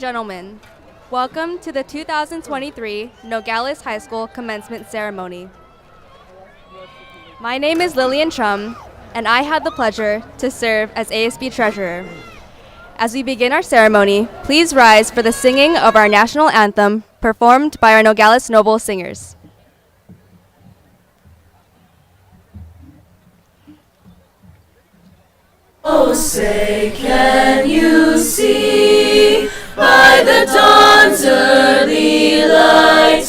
gentlemen, welcome to the 2023 Nogales High School Commencement Ceremony. My name is Lillyan Chhum, and I had the pleasure to serve as ASB Treasurer. As we begin our ceremony, please rise for the singing of our national anthem performed by our Nogales Noble Singers. Oh, say, can you see by the dawn's early light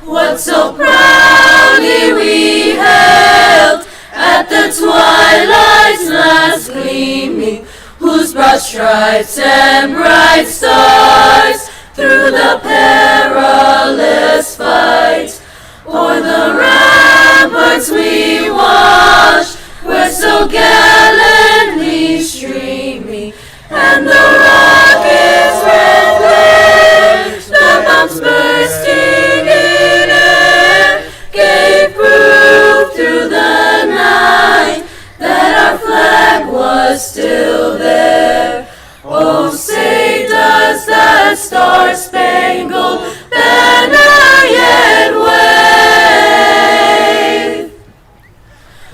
what so proudly we hailed at the twilight's last gleaming, whose broad stripes and bright stars through the perilous fight o'er the ramparts we watched were so gallantly streaming, and the rockets' red glare, the bombs bursting in air, gave proof through the night that our flag was still there. Oh, say, does that star-spangled banner yet wave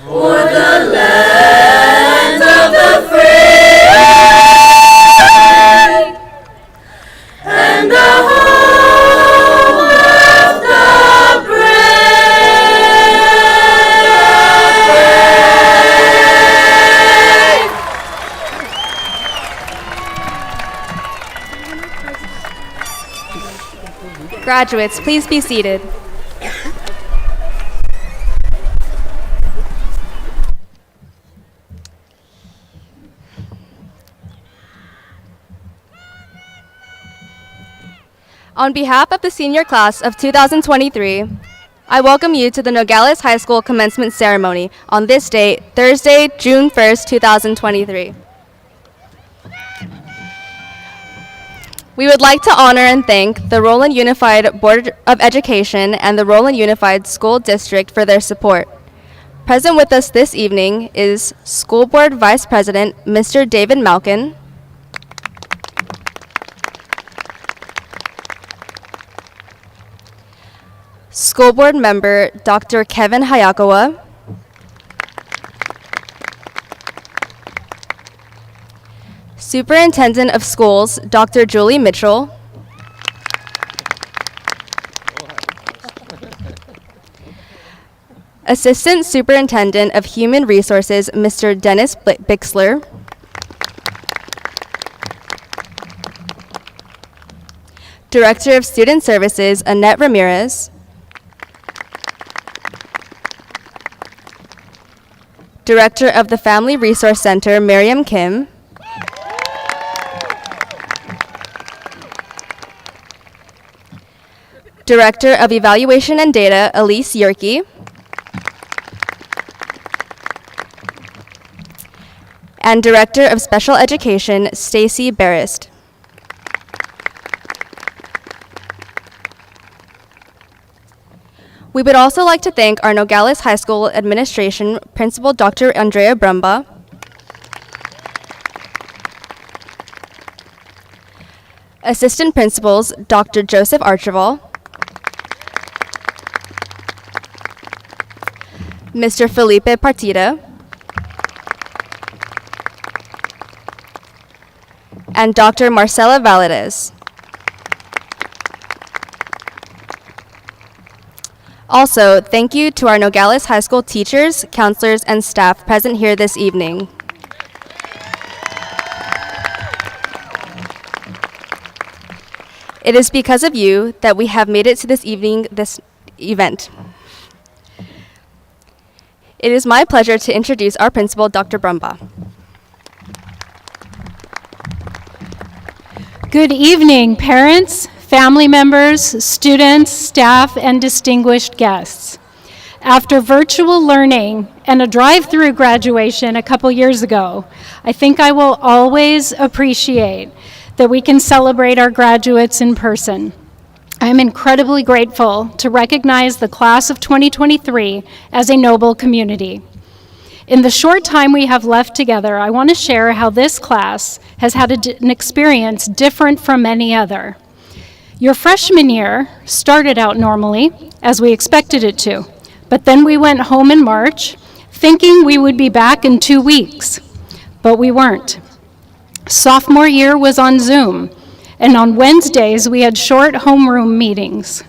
o'er the land of the free and the home of the brave? Graduates, please be seated. On behalf of the senior class of 2023, I welcome you to the Nogales High School Commencement Ceremony on this date, Thursday, June 1st, 2023. We would like to honor and thank the Roland Unified Board of Education and the Roland Unified School District for their support. Present with us this evening is School Board Vice President, Mr. David Malkin, School Board Member, Dr. Kevin Hayakawa, Superintendent of Schools, Dr. Julie Mitchell, Assistant Superintendent of Human Resources, Mr. Dennis Bixler, Director of Student Services, Annette Ramirez, Director of the Family Resource Center, Miriam Kim, Director of Evaluation and Data, Elise Yerke, and Director of Special Education, Stacy Barrist. We would also like to thank our Nogales High School Administration, Principal Dr. Andrea Brumbaugh, Assistant Principals, Dr. Joseph Archibald, Mr. Felipe Partida, and Dr. Marcela Valadez. Also, thank you to our Nogales High School teachers, counselors, and staff present here this evening. It is because of you that we have made it to this event. It is my pleasure to introduce our principal, Dr. Brumbaugh. Good evening, parents, family members, students, staff, and distinguished guests. After virtual learning and a drive-through graduation a couple years ago, I think I will always appreciate that we can celebrate our graduates in person. I am incredibly grateful to recognize the class of 2023 as a noble community. In the short time we have left together, I want to share how this class has had an experience different from any other. Your freshman year started out normally, as we expected it to, but then we went home in March, thinking we would be back in 2 weeks, but we weren't. Sophomore year was on Zoom, and on Wednesdays we had short homeroom meetings.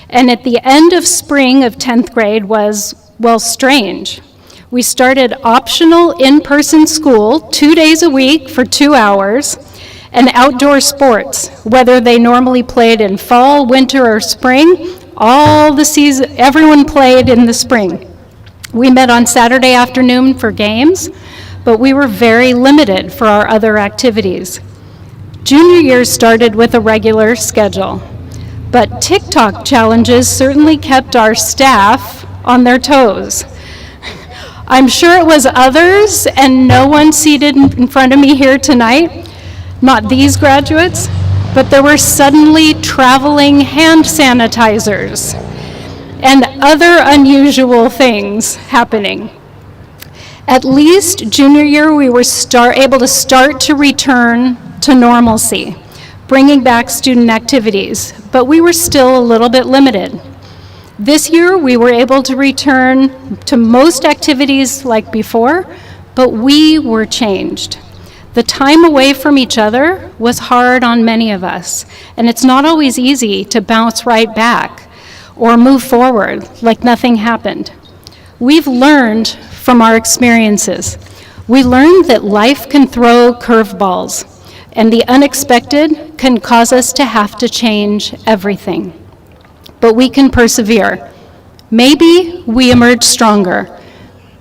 And at the end of spring of 10th grade was, well, strange. We started optional in-person school 2 days a week for 2 hours, and outdoor sports, whether they normally played in fall, winter, or spring, all the season, everyone played in the spring. We met on Saturday afternoon for games, but we were very limited for our other activities. Junior year started with a regular schedule, but TikTok challenges certainly kept our staff on their toes. I'm sure it was others and no one seated in front of me here tonight, not these graduates, but there were suddenly traveling hand sanitizers and other unusual things happening. At least junior year, we were able to start to return to normalcy, bringing back student activities, but we were still a little bit limited. This year, we were able to return to most activities like before, but we were changed. The time away from each other was hard on many of us, and it's not always easy to bounce right back or move forward like nothing happened. We've learned from our experiences. We learned that life can throw curveballs, and the unexpected can cause us to have to change everything. But we can persevere. Maybe we emerge stronger.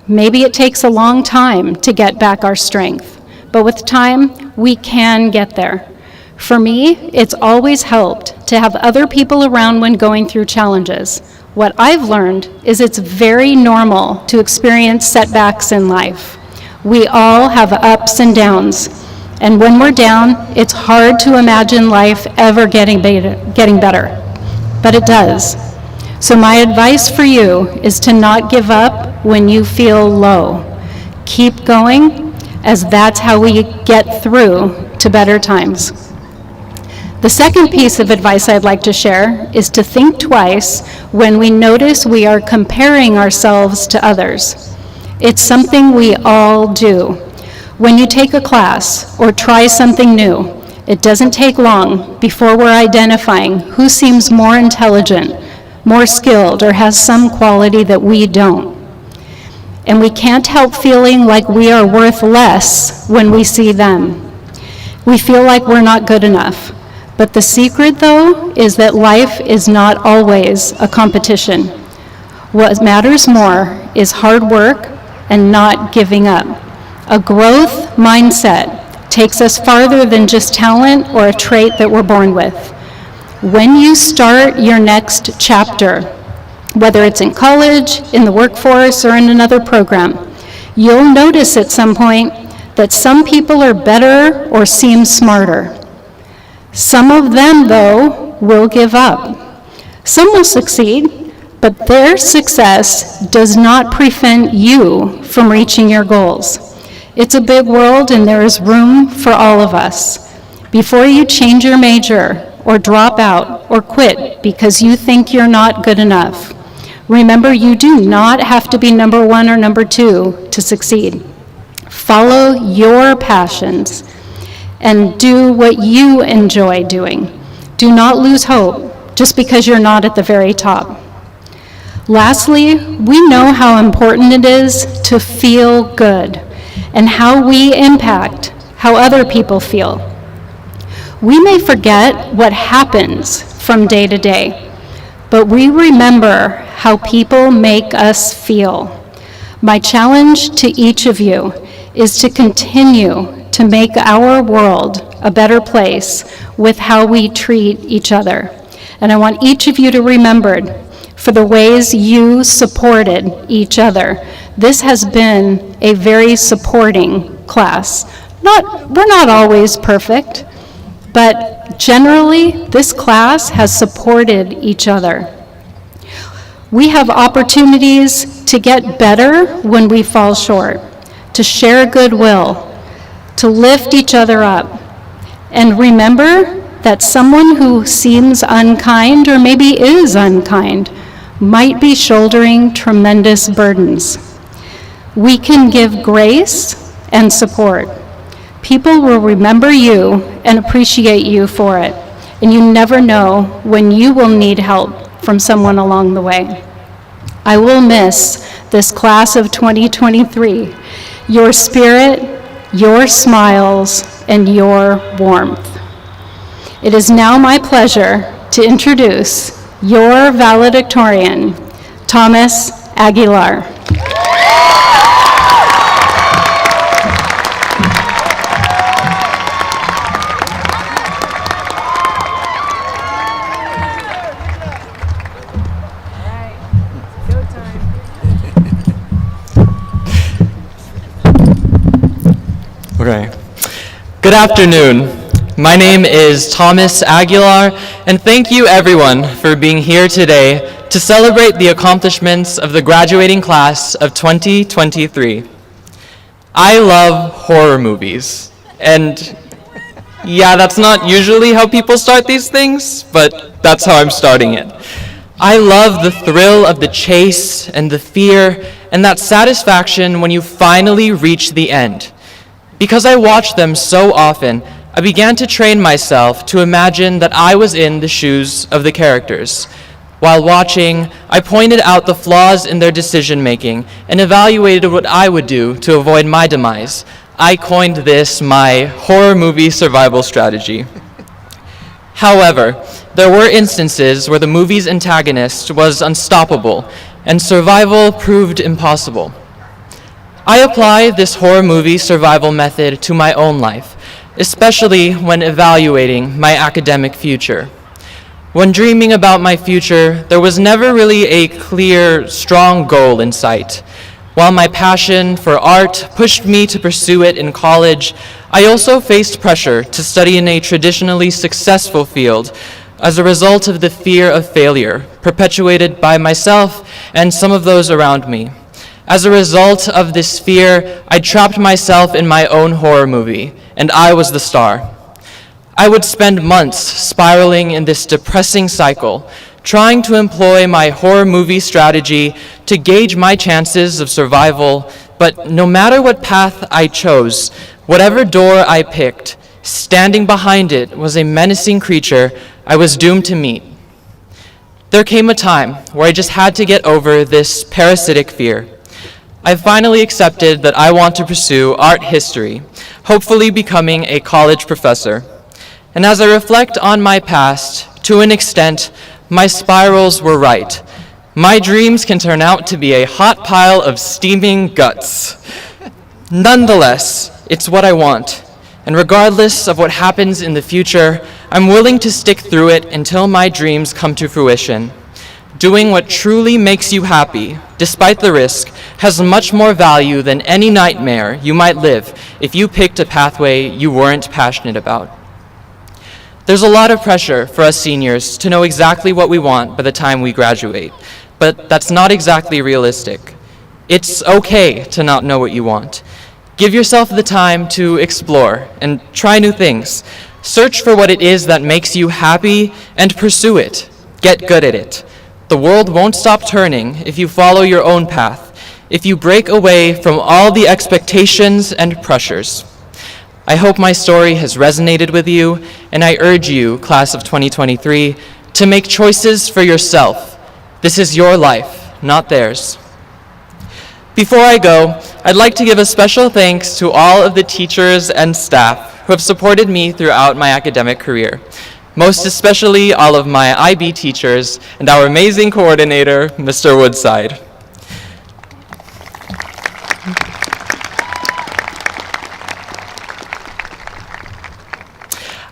Maybe it takes a long time to get back our strength, but with time, we can get there. For me, it's always helped to have other people around when going through challenges. What I've learned is it's very normal to experience setbacks in life. We all have ups and downs, and when we're down, it's hard to imagine life ever getting better. But it does. So my advice for you is to not give up when you feel low. Keep going, as that's how we get through to better times. The second piece of advice I'd like to share is to think twice when we notice we are comparing ourselves to others. It's something we all do. When you take a class or try something new, it doesn't take long before we're identifying who seems more intelligent, more skilled, or has some quality that we don't. And we can't help feeling like we are worth less when we see them. We feel like we're not good enough. But the secret, though, is that life is not always a competition. What matters more is hard work and not giving up. A growth mindset takes us farther than just talent or a trait that we're born with. When you start your next chapter, whether it's in college, in the workforce, or in another program, you'll notice at some point that some people are better or seem smarter. Some of them, though, will give up. Some will succeed, but their success does not prevent you from reaching your goals. It's a big world, and there is room for all of us. Before you change your major, or drop out, or quit because you think you're not good enough, remember you do not have to be number 1 or number 2 to succeed. Follow your passions and do what you enjoy doing. Do not lose hope just because you're not at the very top. Lastly, we know how important it is to feel good and how we impact how other people feel. We may forget what happens from day to day, but we remember how people make us feel. My challenge to each of you is to continue to make our world a better place with how we treat each other. And I want each of you to remember for the ways you supported each other. This has been a very supporting class. We're not always perfect, but generally this class has supported each other. We have opportunities to get better when we fall short, to share goodwill, to lift each other up. And remember that someone who seems unkind or maybe is unkind might be shouldering tremendous burdens. We can give grace and support. People will remember you and appreciate you for it, and you never know when you will need help from someone along the way. I will miss this class of 2023, your spirit, your smiles, and your warmth. It is now my pleasure to introduce your valedictorian, Thomas Aguilar. Okay. Good afternoon. My name is Thomas Aguilar, and thank you everyone for being here today to celebrate the accomplishments of the graduating class of 2023. I love horror movies, and yeah, that's not usually how people start these things, but that's how I'm starting it. I love the thrill of the chase and the fear and that satisfaction when you finally reach the end. Because I watch them so often, I began to train myself to imagine that I was in the shoes of the characters. While watching, I pointed out the flaws in their decision-making and evaluated what I would do to avoid my demise. I coined this my horror movie survival strategy. However, there were instances where the movie's antagonist was unstoppable and survival proved impossible. I apply this horror movie survival method to my own life, especially when evaluating my academic future. When dreaming about my future, there was never really a clear, strong goal in sight. While my passion for art pushed me to pursue it in college, I also faced pressure to study in a traditionally successful field as a result of the fear of failure perpetuated by myself and some of those around me. As a result of this fear, I trapped myself in my own horror movie, and I was the star. I would spend months spiraling in this depressing cycle, trying to employ my horror movie strategy to gauge my chances of survival, but no matter what path I chose, whatever door I picked, standing behind it was a menacing creature I was doomed to meet. There came a time where I just had to get over this parasitic fear. I finally accepted that I want to pursue art history, hopefully becoming a college professor. And as I reflect on my past, to an extent, my spirals were right. My dreams can turn out to be a hot pile of steaming guts. Nonetheless, it's what I want. And regardless of what happens in the future, I'm willing to stick through it until my dreams come to fruition. Doing what truly makes you happy, despite the risk, has much more value than any nightmare you might live if you picked a pathway you weren't passionate about. There's a lot of pressure for us seniors to know exactly what we want by the time we graduate, but that's not exactly realistic. It's okay to not know what you want. Give yourself the time to explore and try new things. Search for what it is that makes you happy and pursue it. Get good at it. The world won't stop turning if you follow your own path, if you break away from all the expectations and pressures. I hope my story has resonated with you, and I urge you, class of 2023, to make choices for yourself. This is your life, not theirs. Before I go, I'd like to give a special thanks to all of the teachers and staff who have supported me throughout my academic career. Most especially all of my IB teachers and our amazing coordinator, Mr. Woodside.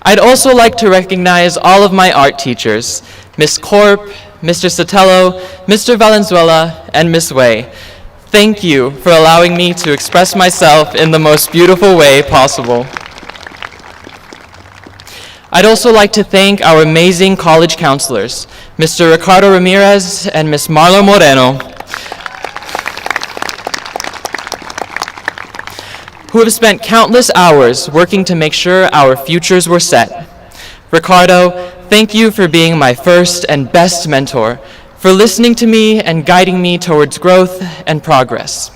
I'd also like to recognize all of my art teachers, Ms. Corp, Mr. Sotelo, Mr. Valenzuela, and Ms. Way. Thank you for allowing me to express myself in the most beautiful way possible. I'd also like to thank our amazing college counselors, Mr. Ricardo Ramirez and Ms. Marla Moreno. who have spent countless hours working to make sure our futures were set. Ricardo, thank you for being my first and best mentor, for listening to me and guiding me towards growth and progress.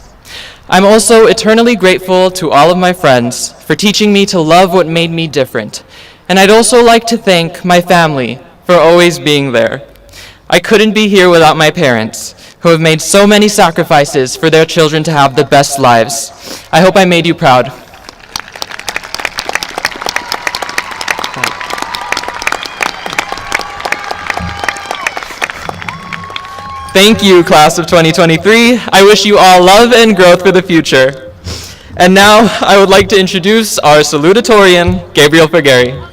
I'm also eternally grateful to all of my friends for teaching me to love what made me different. And I'd also like to thank my family for always being there. I couldn't be here without my parents, who have made so many sacrifices for their children to have the best lives. I hope I made you proud. Thank you, class of 2023. I wish you all love and growth for the future. And now, I would like to introduce our salutatorian, Gabriel Fraguere.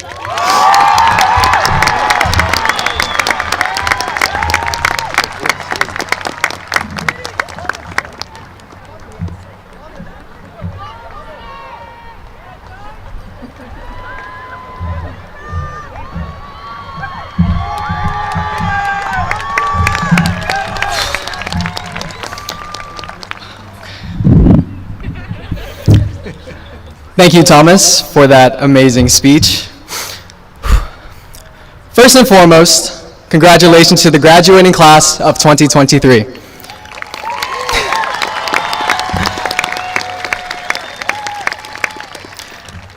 Thank you, Thomas, for that amazing speech. First and foremost, congratulations to the graduating class of 2023.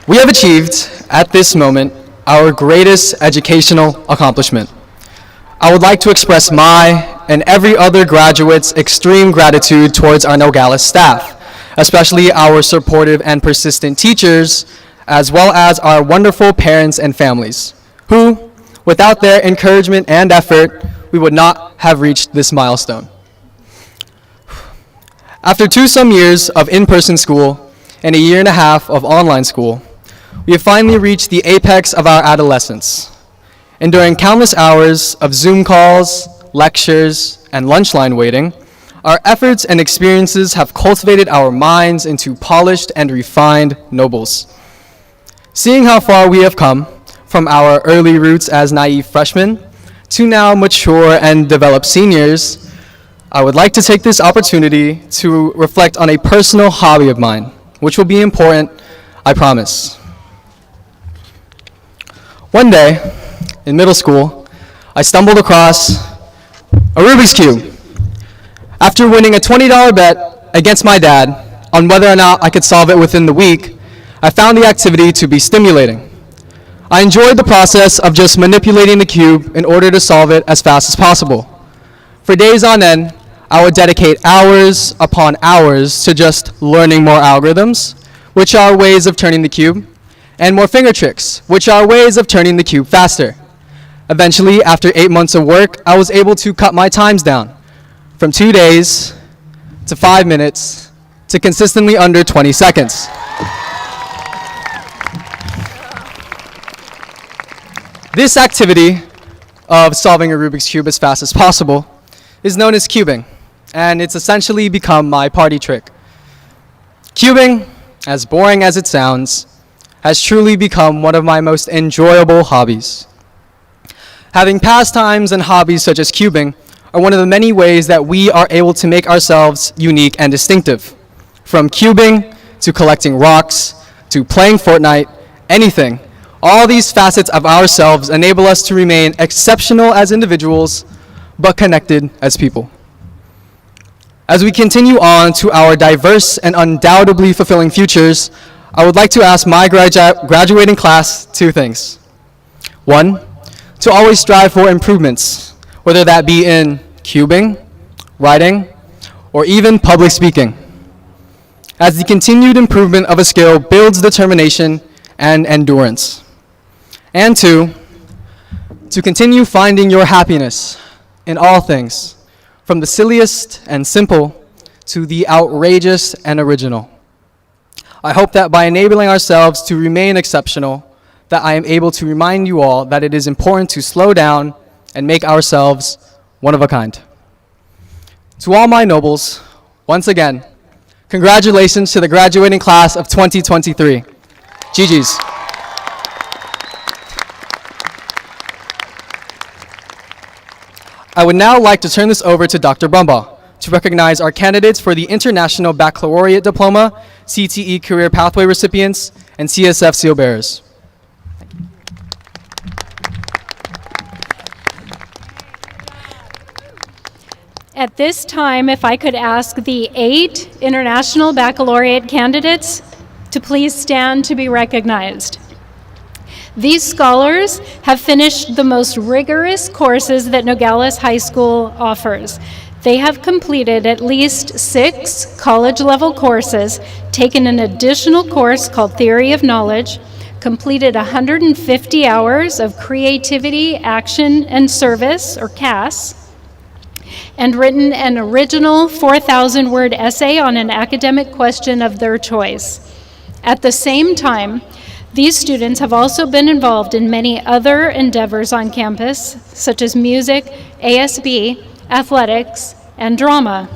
We have achieved, at this moment, our greatest educational accomplishment. I would like to express my and every other graduate's extreme gratitude towards our Nogales staff, especially our supportive and persistent teachers, as well as our wonderful parents and families, who, without their encouragement and effort, we would not have reached this milestone. After some years of in-person school and a year and a half of online school, we have finally reached the apex of our adolescence. And during countless hours of Zoom calls, lectures, and lunch line waiting, our efforts and experiences have cultivated our minds into polished and refined nobles. Seeing how far we have come, from our early roots as naive freshmen to now mature and developed seniors, I would like to take this opportunity to reflect on a personal hobby of mine, which will be important, I promise. One day, in middle school, I stumbled across a Rubik's Cube. After winning a $20 bet against my dad on whether or not I could solve it within the week, I found the activity to be stimulating. I enjoyed the process of just manipulating the cube in order to solve it as fast as possible. For days on end, I would dedicate hours upon hours to just learning more algorithms, which are ways of turning the cube, and more finger tricks, which are ways of turning the cube faster. Eventually, after 8 months of work, I was able to cut my times down from 2 days to 5 minutes to consistently under 20 seconds. This activity of solving a Rubik's Cube as fast as possible is known as cubing, and it's essentially become my party trick. Cubing, as boring as it sounds, has truly become one of my most enjoyable hobbies. Having pastimes and hobbies such as cubing are one of the many ways that we are able to make ourselves unique and distinctive. From cubing, to collecting rocks, to playing Fortnite, anything. All these facets of ourselves enable us to remain exceptional as individuals, but connected as people. As we continue on to our diverse and undoubtedly fulfilling futures, I would like to ask my graduating class 2 things. 1, to always strive for improvements, whether that be in cubing, writing, or even public speaking, as the continued improvement of a skill builds determination and endurance. And 2, to continue finding your happiness in all things, from the silliest and simple to the outrageous and original. I hope that by enabling ourselves to remain exceptional, that I am able to remind you all that it is important to slow down and make ourselves one of a kind. To all my nobles, once again, congratulations to the graduating class of 2023. GG's. I would now like to turn this over to Dr. Brumbaugh to recognize our candidates for the International Baccalaureate Diploma, CTE Career Pathway recipients, and CSF seal bearers. At this time, if I could ask the 8 International Baccalaureate candidates to please stand to be recognized. These scholars have finished the most rigorous courses that Nogales High School offers. They have completed at least 6 college-level courses, taken an additional course called Theory of Knowledge, completed 150 hours of Creativity, Action, and Service, or CAS, and written an original 4,000-word essay on an academic question of their choice. At the same time, these students have also been involved in many other endeavors on campus, such as music, ASB, athletics, and drama.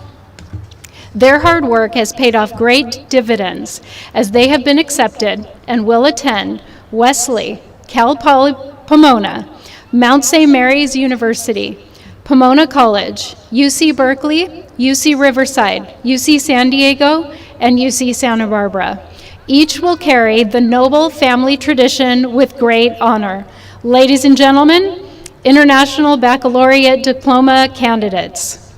Their hard work has paid off great dividends as they have been accepted and will attend Wesley, Cal Poly Pomona, Mount St. Mary's University, Pomona College, UC Berkeley, UC Riverside, UC San Diego, and UC Santa Barbara. Each will carry the noble family tradition with great honor. Ladies and gentlemen, International Baccalaureate Diploma candidates.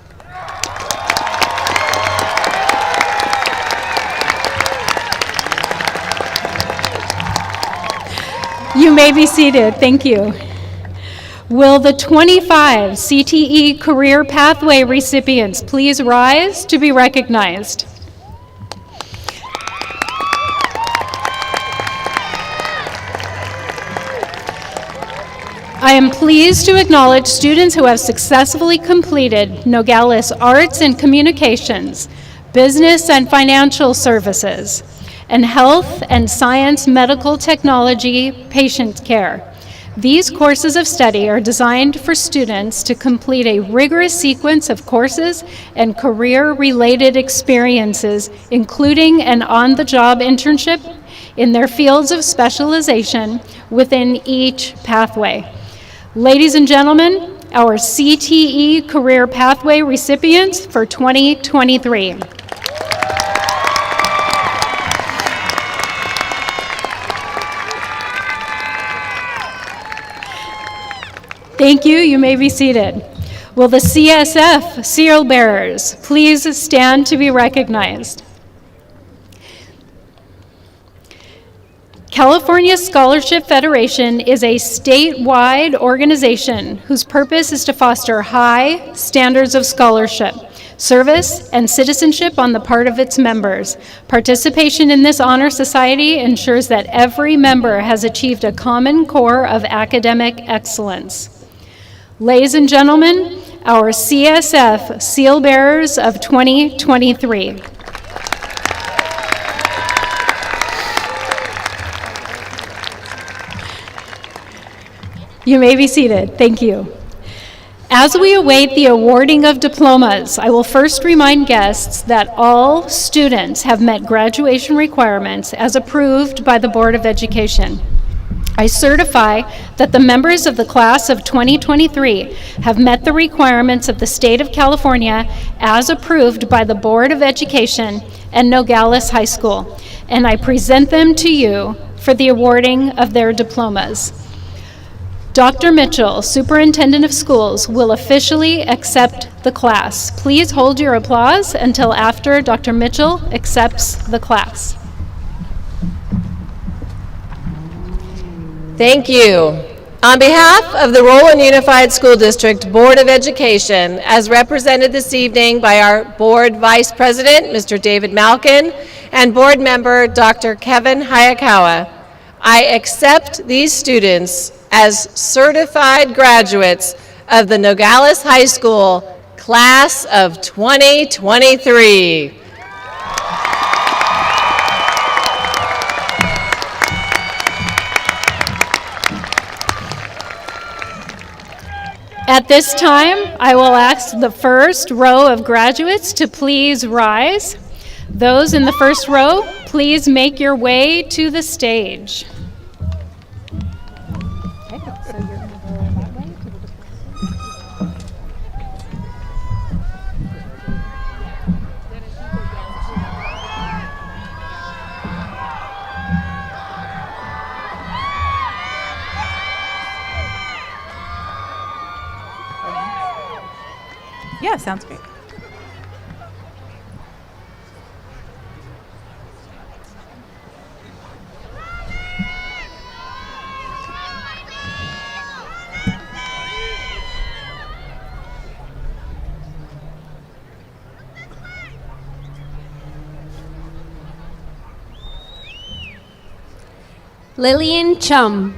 You may be seated. Thank you. Will the 25 CTE Career Pathway recipients please rise to be recognized? I am pleased to acknowledge students who have successfully completed Nogales Arts and Communications, Business and Financial Services, and Health and Science Medical Technology Patient Care. These courses of study are designed for students to complete a rigorous sequence of courses and career-related experiences, including an on-the-job internship in their fields of specialization within each pathway. Ladies and gentlemen, our CTE Career Pathway recipients for 2023. Thank you. You may be seated. Will the CSF seal bearers please stand to be recognized? California Scholarship Federation is a statewide organization whose purpose is to foster high standards of scholarship, service, and citizenship on the part of its members. Participation in this honor society ensures that every member has achieved a common core of academic excellence. Ladies and gentlemen, our CSF seal bearers of 2023. You may be seated. Thank you. As we await the awarding of diplomas, I will first remind guests that all students have met graduation requirements as approved by the Board of Education. I certify that the members of the class of 2023 have met the requirements of the state of California as approved by the Board of Education and Nogales High School, and I present them to you for the awarding of their diplomas. Dr. Mitchell, Superintendent of Schools, will officially accept the class. Please hold your applause until after Dr. Mitchell accepts the class. Thank you. On behalf of the Roland Unified School District Board of Education, as represented this evening by our Board Vice President, Mr. David Malkin, and Board Member, Dr. Kevin Hayakawa, I accept these students as certified graduates of the Nogales High School Class of 2023. At this time, I will ask the first row of graduates to please rise. Those in the first row, please make your way to the stage. That sounds great. Lillyan Chhum.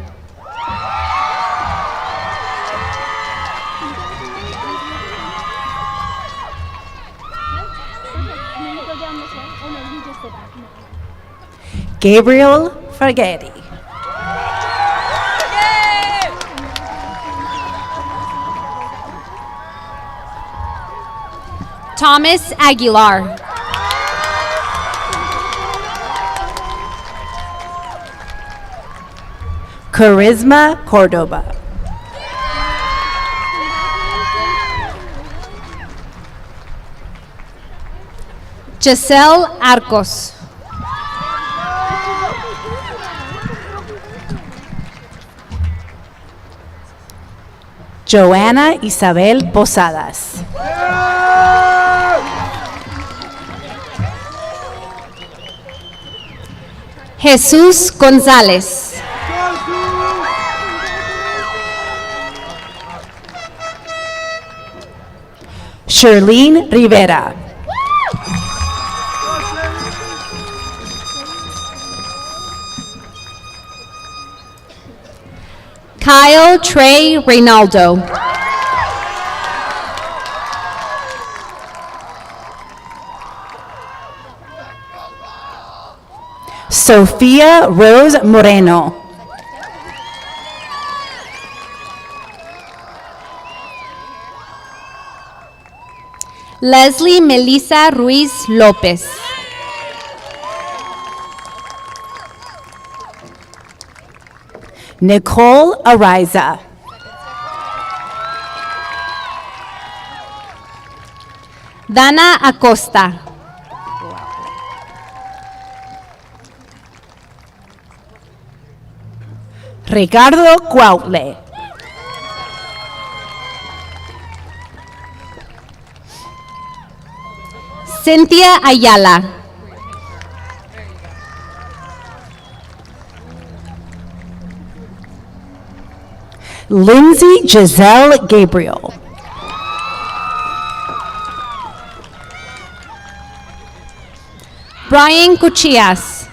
Gabriel Fraguere. Thomas Aguilar. Charisma Cordoba. Giselle Arcos. Joanna Isabel Posadas. Jesús González. Sherlene Rivera. Kyle Trey Reynaldo. Sofia Rose Moreno. Leslie Melissa Ruiz Lopez. Nicole Ariza. Dana Acosta. Ricardo Cuautle. Cynthia Ayala. Lindsay Giselle Gabriel. Brian Cuchillas.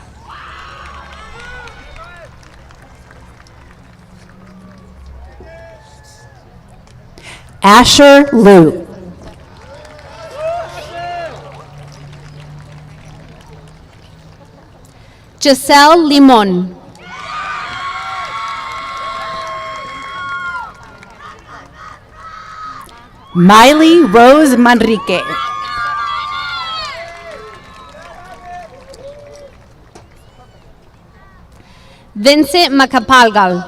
Asher Liu. Giselle Limon. Miley Rose Manrique. Vincent Macapalgal.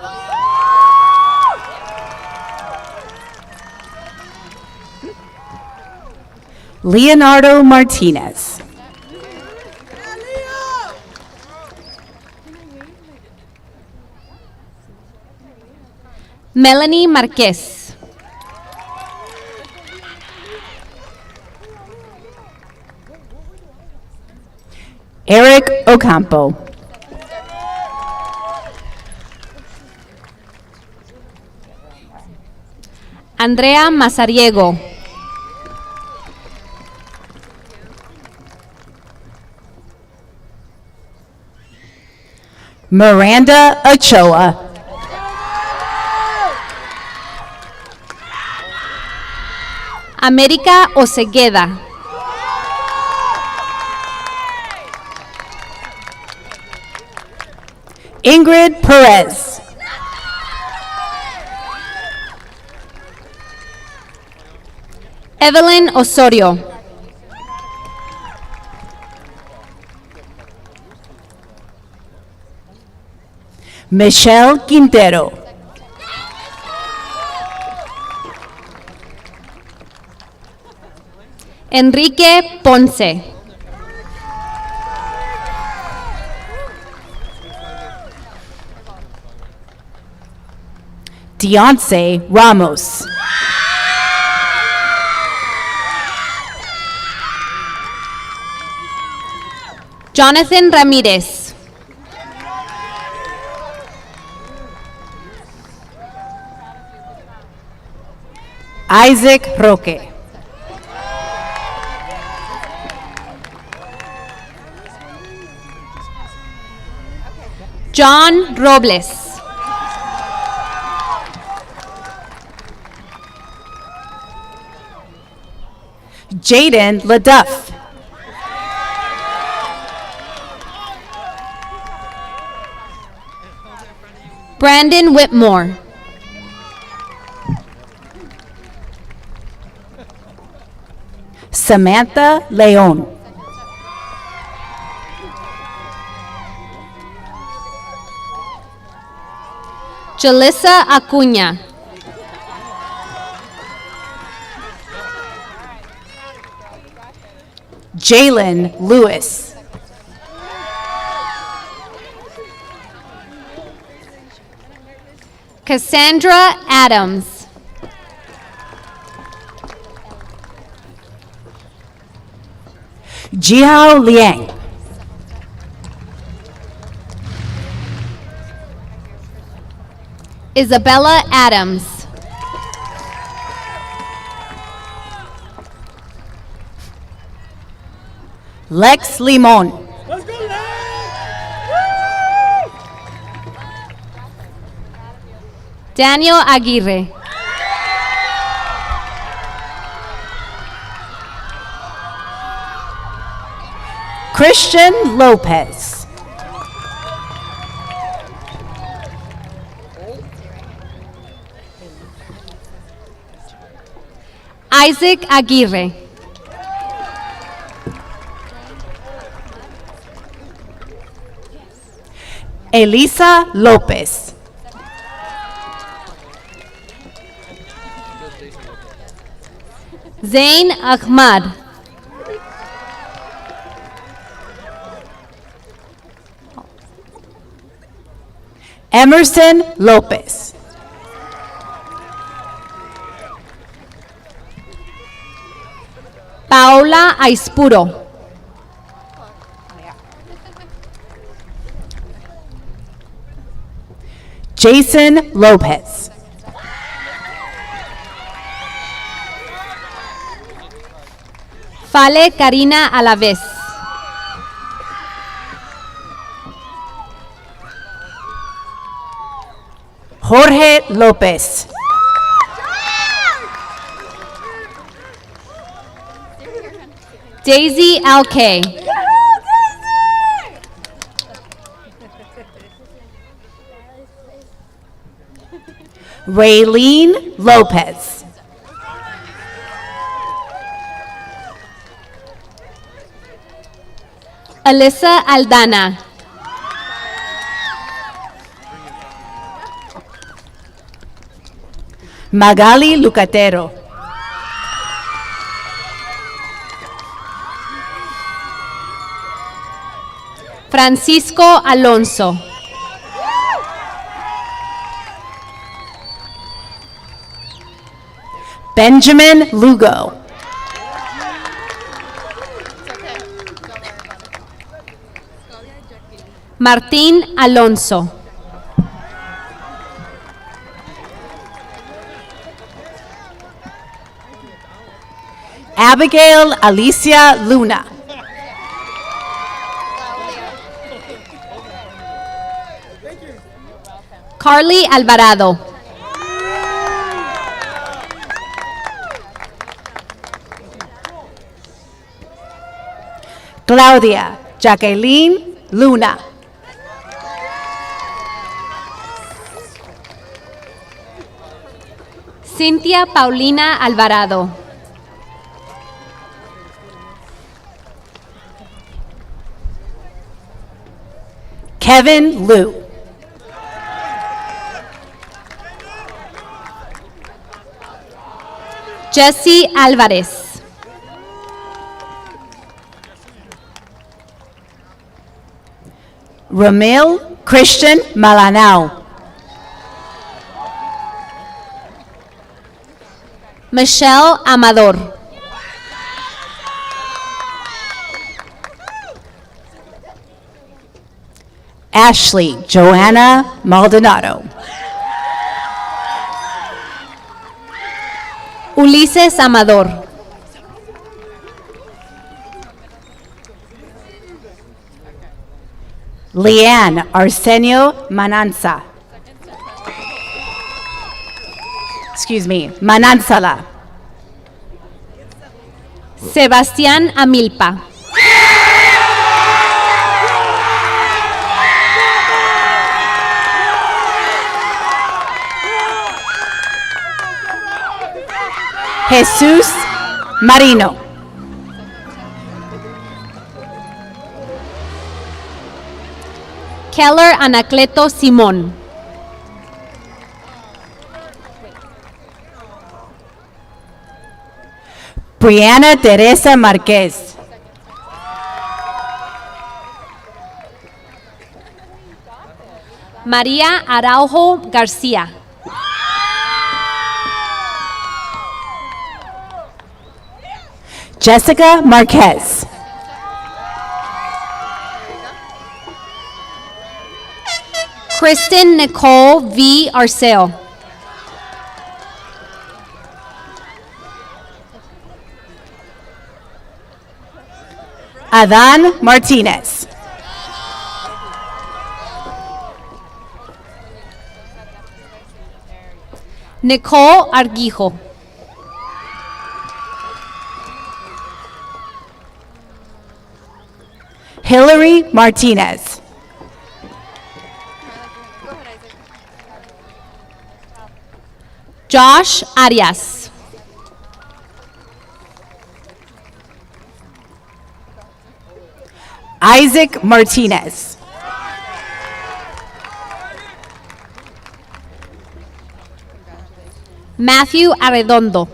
Leonardo Martinez. Melanie Marquez. Eric Ocampo. Andrea Mazariego. Miranda Ochoa. América Osegueda. Ingrid Perez. Evelyn Osorio. Michelle Quintero. Enrique Ponce. Deonce Ramos. Jonathan Ramirez. Isaac Roque. John Robles. Jaden LaDuff. Brandon Whitmore. Samantha Leon. Jalissa Acuna. Jalen Lewis. Cassandra Adams. Jiao Liang. Isabella Adams. Lex Limon. Daniel Aguirre. Christian Lopez. Isaac Aguirre. Elisa Lopez. Zain Ahmad. Emerson Lopez. Paola Aispuro. Jason Lopez. Fale Karina Alavés. Jorge Lopez. Daisy Alkay. Raylene Lopez. Alyssa Aldana. Magali Lucatero. Francisco Alonso. Benjamin Lugo. Martín Alonso. Abigail Alicia Luna. Carly Alvarado. Claudia Jacqueline Luna. Cynthia Paulina Alvarado. Kevin Liu. Jesse Alvarez. Ramil Christian Malanao. Michelle Amador. Ashley Joanna Maldonado. Ulises Amador. Lillyan Arsenio Mananza. Manansala. Sebastián Amilpa. Jesus Marino. Keller Anacleto Simón. Brianna Teresa Marquez. María Araujo García. Jessica Marquez. Kristen Nicole V. Arceo. Adán Martinez. Nicole Arguijo. Hillary Martinez. Josh Arias. Isaac Martinez. Matthew Arredondo.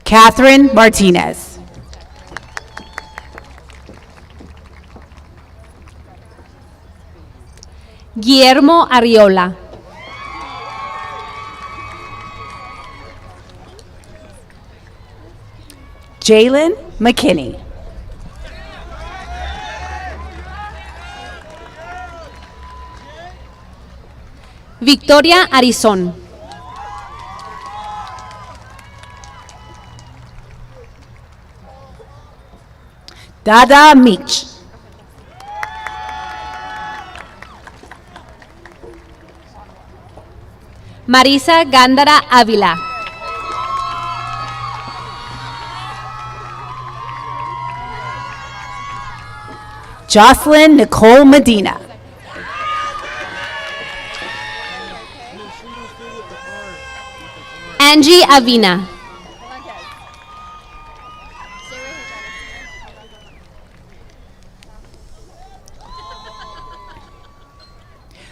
Catherine Martinez. Guillermo Arriola. Jalen McKinney. Victoria Arizón. Dada Meach. Marisa Gándara Ávila. Jocelyn Nicole Medina. Angie Avina.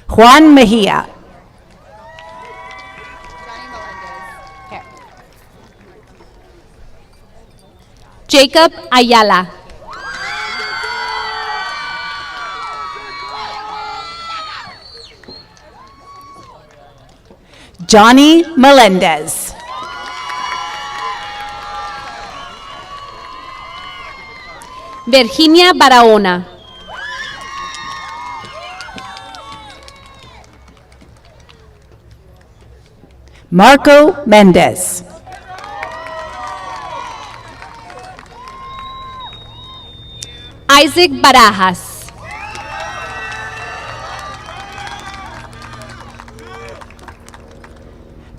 Juan Mejia. Jacob Ayala. Johnny Melendez. Virginia Barahona. Marco Mendez. Isaac Barajas.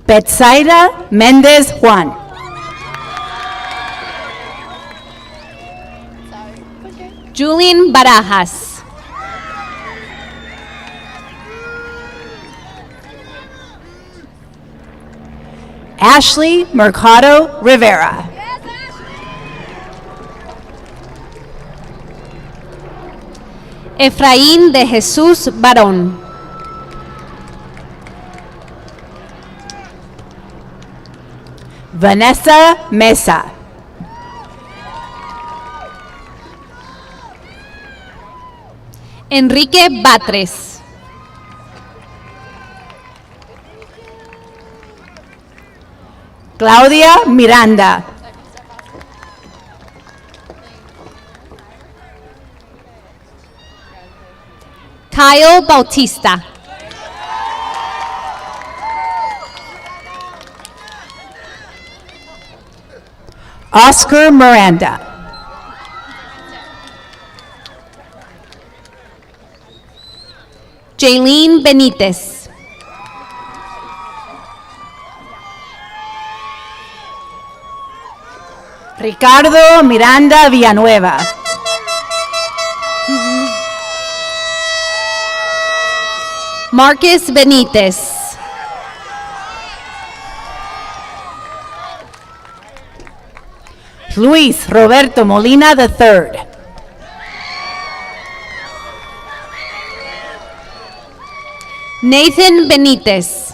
Betsaida Mendez Juan. Julian Barajas. Ashley Mercado Rivera. Efraín de Jesús Barón. Vanessa Mesa. Enrique Batres. Claudia Miranda. Kyle Bautista. Oscar Miranda. Jaylene Benitez. Ricardo Miranda Villanueva. Marcus Benitez. Luis Roberto Molina III. Nathan Benitez.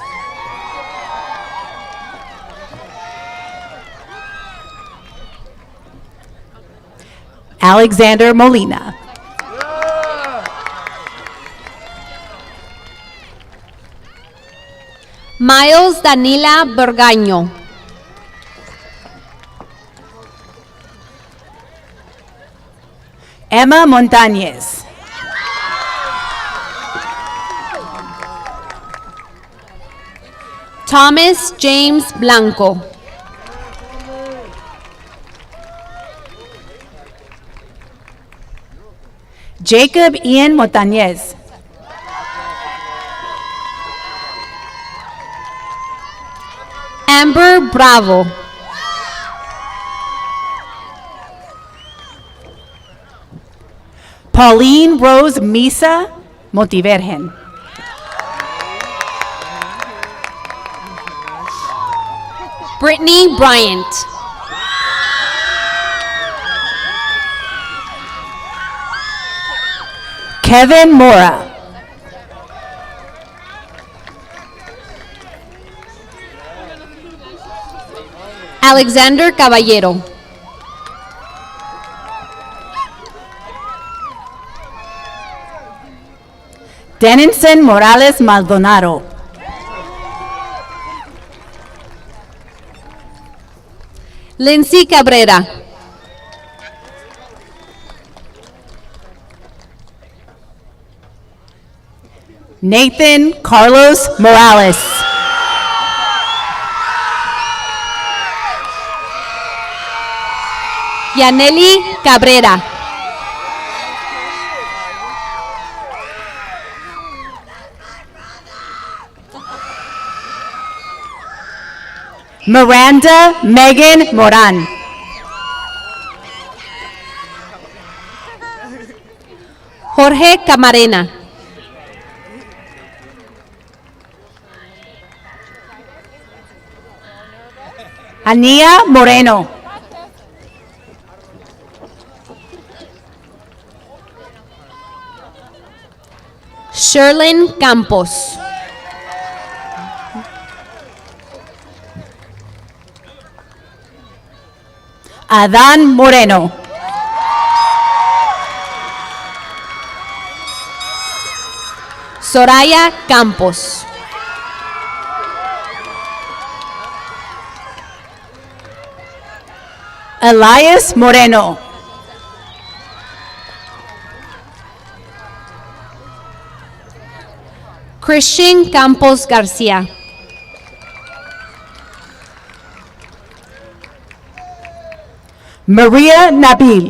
Alexander Molina. Miles Danila Bergaño. Emma Montañez. Thomas James Blanco. Jacob Ian Montañez. Amber Bravo. Pauline Rose Misa Montivergen. Brittany Bryant. Kevin Mora. Alexander Caballero. Denison Morales Maldonado. Lindsay Cabrera. Nathan Carlos Morales. Yaneli Cabrera. Miranda Megan Moran. Jorge Camarena. Ania Moreno. Sherlyn Campos. Adán Moreno. Soraya Campos. Elias Moreno. Christian Campos Garcia. Maria Nabil.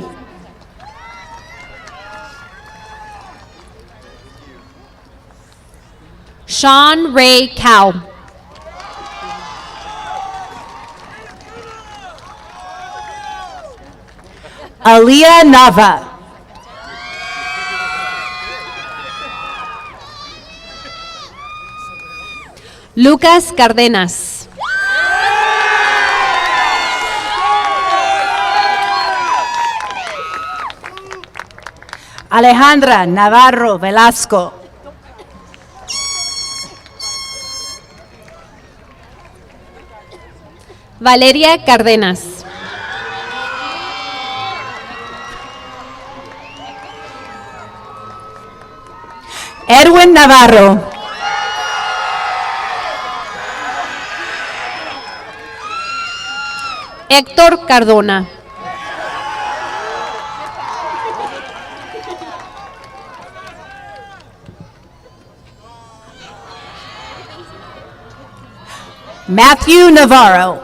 Sean Ray Cow. Aliyah Nava. Lucas Cardenas. Alejandra Navarro Velasco. Valeria Cardenas. Edwin Navarro. Héctor Cardona. Matthew Navarro.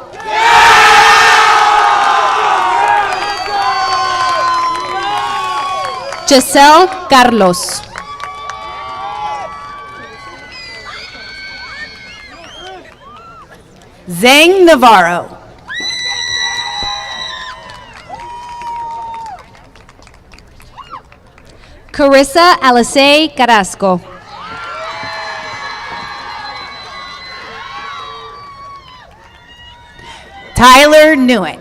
Giselle Carlos. Zhang Navarro. Carissa Alice Carrasco. Tyler Nguyen.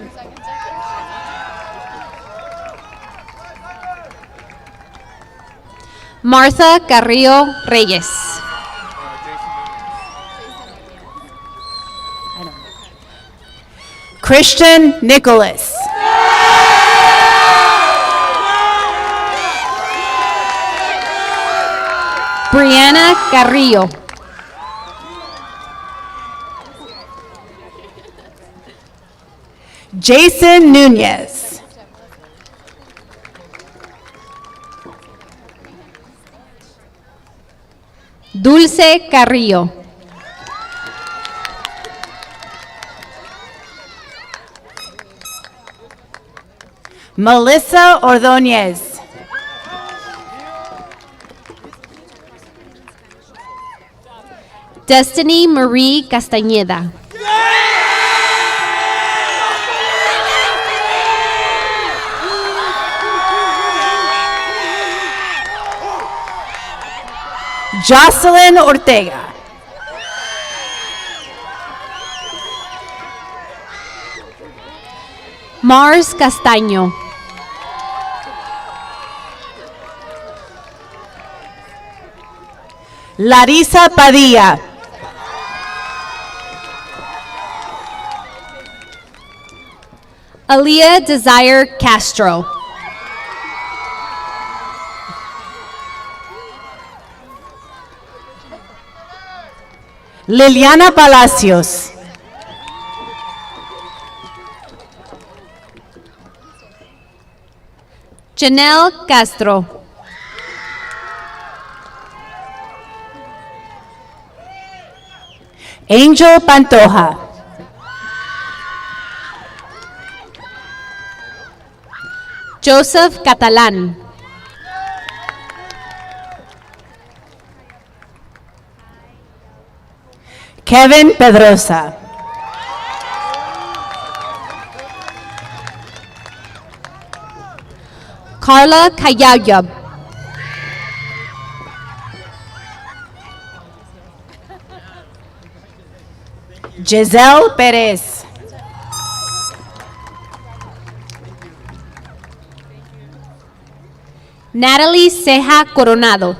Martha Carrillo Reyes. Christian Nicholas. Brianna Carrillo. Jason Nunez. Dulce Carrillo. Melissa Ordóñez. Destiny Marie Castañeda. Jocelyn Ortega. Mars Castaño. Larissa Padilla. Aaliyah Desire Castro. Liliana Palacios. Janelle Castro. Angel Pantoja. Joseph Catalan. Kevin Pedrosa. Carla Kayayab. Giselle Perez. Natalie Ceja Coronado.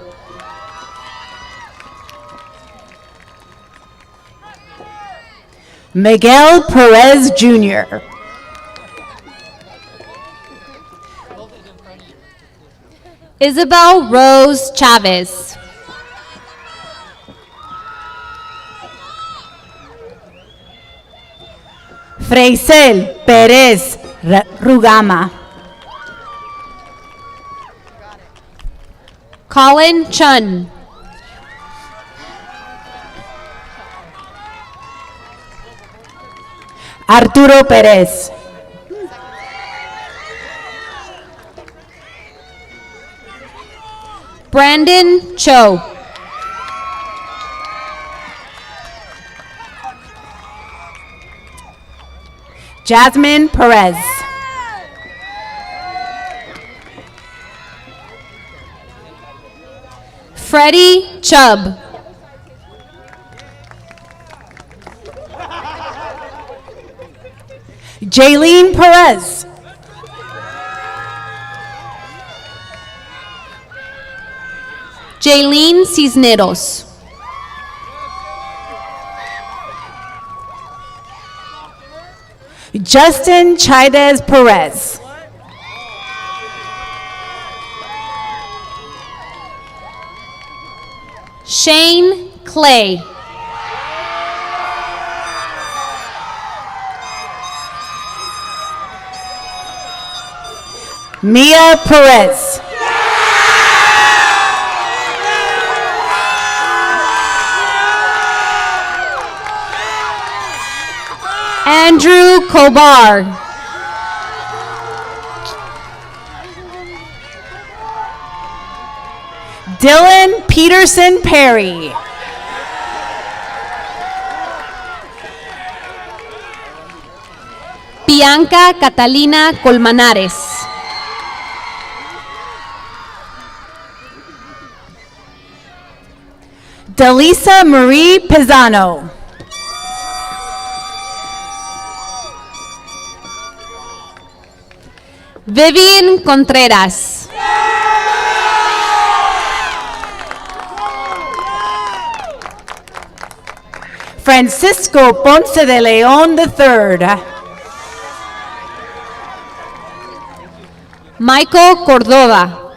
Miguel Perez Jr. Isabel Rose Chavez. Freisel Perez Rugama. Colin Chun. Arturo Perez. Brandon Cho. Jasmine Perez. Freddie Chubb. Jaylene Perez. Jaylene Cisneros. Justin Chaidez Perez. Shane Clay. Mia Perez. Andrew Kobar. Dylan Peterson Perry. Bianca Catalina Colmenares. Delisa Marie Pisano. Vivian Contreras. Francisco Ponce de Leon III. Michael Cordova.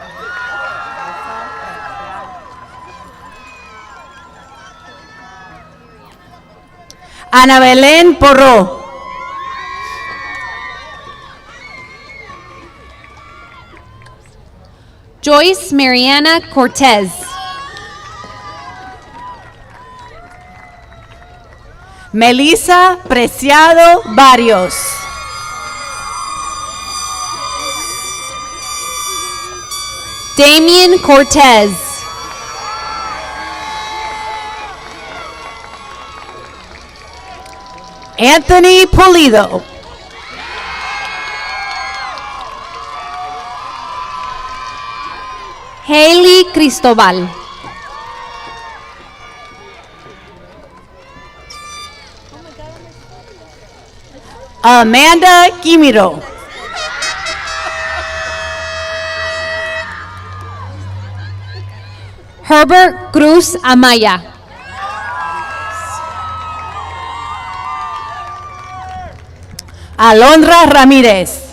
Ana Belén Porro. Joyce Mariana Cortez. Melissa Preciado Barrios. Damian Cortez. Anthony Pulido. Haley Cristobal. Amanda Quimiro. Herbert Cruz Amaya. Alondra Ramírez.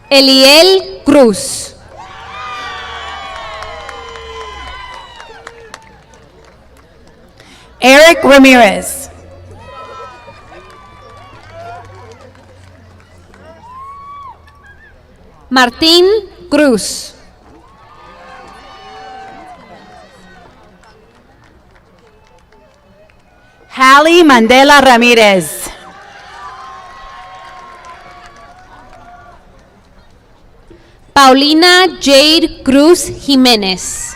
Eliel Cruz. Eric Ramirez. Martín Cruz. Hallie Mandela Ramirez. Paulina Jade Cruz Jiménez.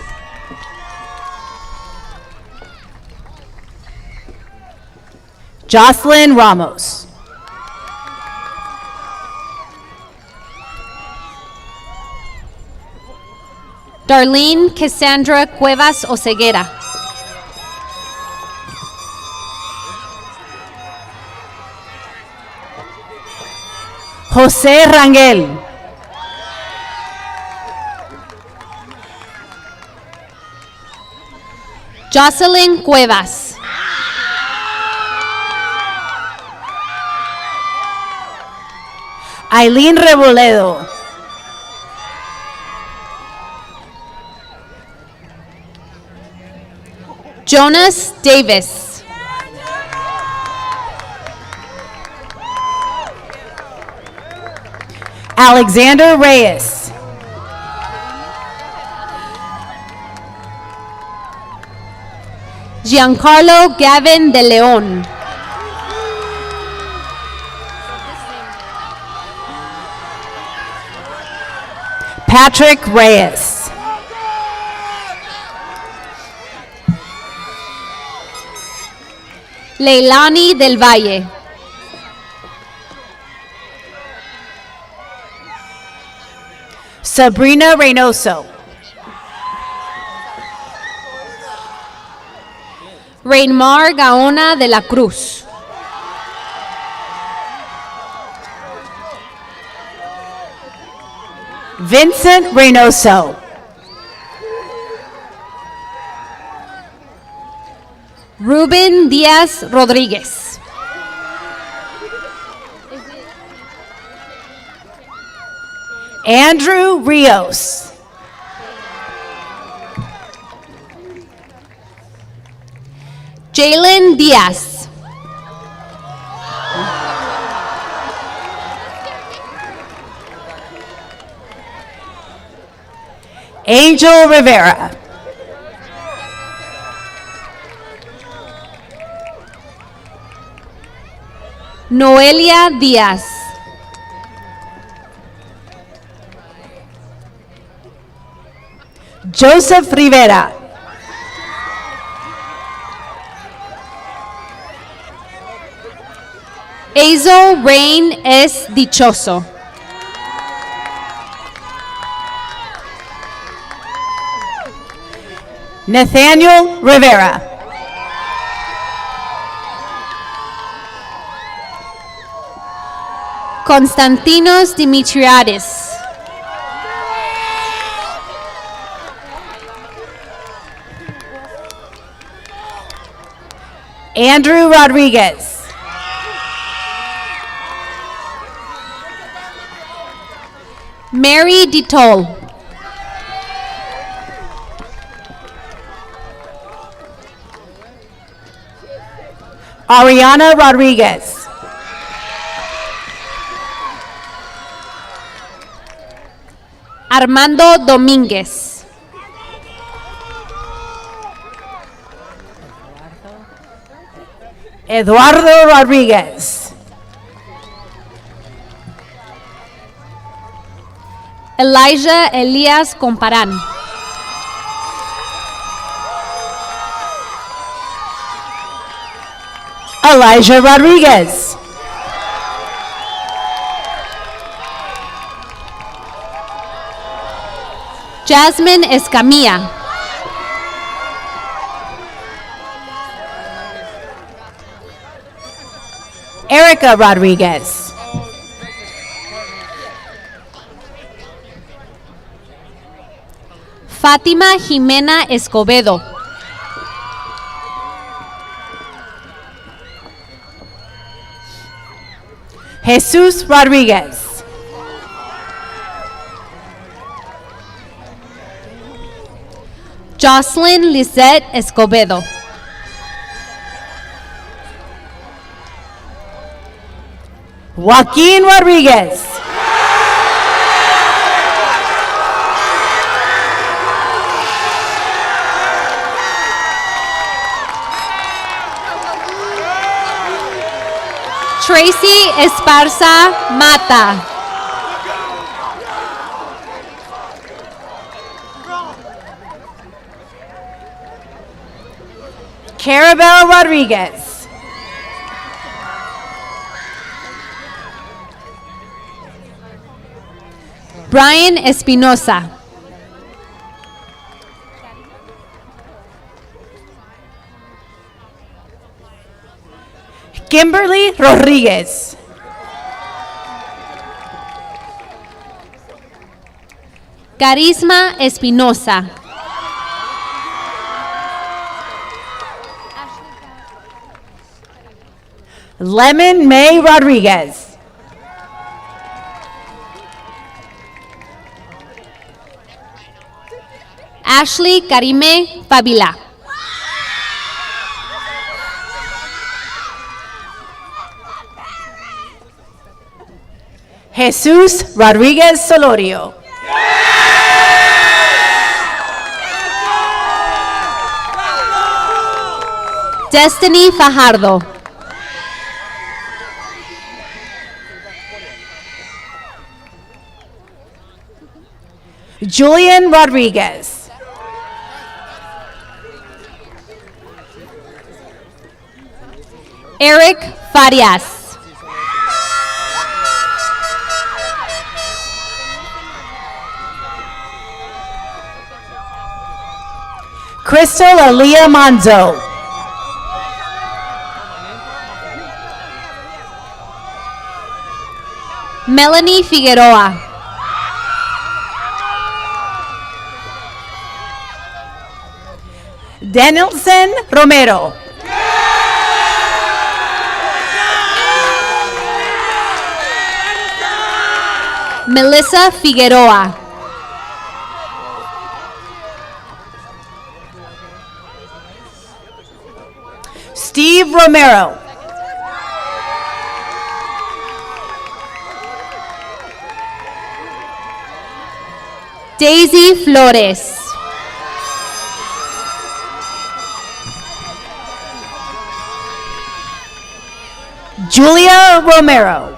Jocelyn Ramos. Darlene Cassandra Cuevas Oseguera. José Rangel. Jocelyn Cuevas. Aileen Reboledo. Jonas Davis. Alexander Reyes. Giancarlo Gavin de Leon. Patrick Reyes. Leilani del Valle. Sabrina Reynoso. Reinmar Gaona de la Cruz. Vincent Reynoso. Ruben Díaz Rodríguez. Andrew Rios. Jalen Díaz. Angel Rivera. Noelia Díaz. Joseph Rivera. Azo Rain es Dichoso. Nathaniel Rivera. Konstantinos Dimitriadis. Andrew Rodriguez. Mary DeToll. Ariana Rodriguez. Armando Domínguez. Eduardo Rodriguez. Elijah Elias Comparán. Elijah Rodriguez. Jasmine Escamilla. Erica Rodriguez. Fátima Jimena Escobedo. Jesus Rodriguez. Jocelyn Lisette Escobedo. Joaquin Rodriguez. Tracy Esparza Mata. Carabel Rodriguez. Brian Espinosa. Kimberly Rodriguez. Carisma Espinosa. Lemon May Rodriguez. Ashley Karime Pavila. Jesus Rodriguez Solorio. Destiny Fajardo. Julian Rodriguez. Eric Farias. Crystal Aaliyah Manzo. Melanie Figueroa. Danielson Romero. Melissa Figueroa. Steve Romero. Daisy Flores. Julia Romero.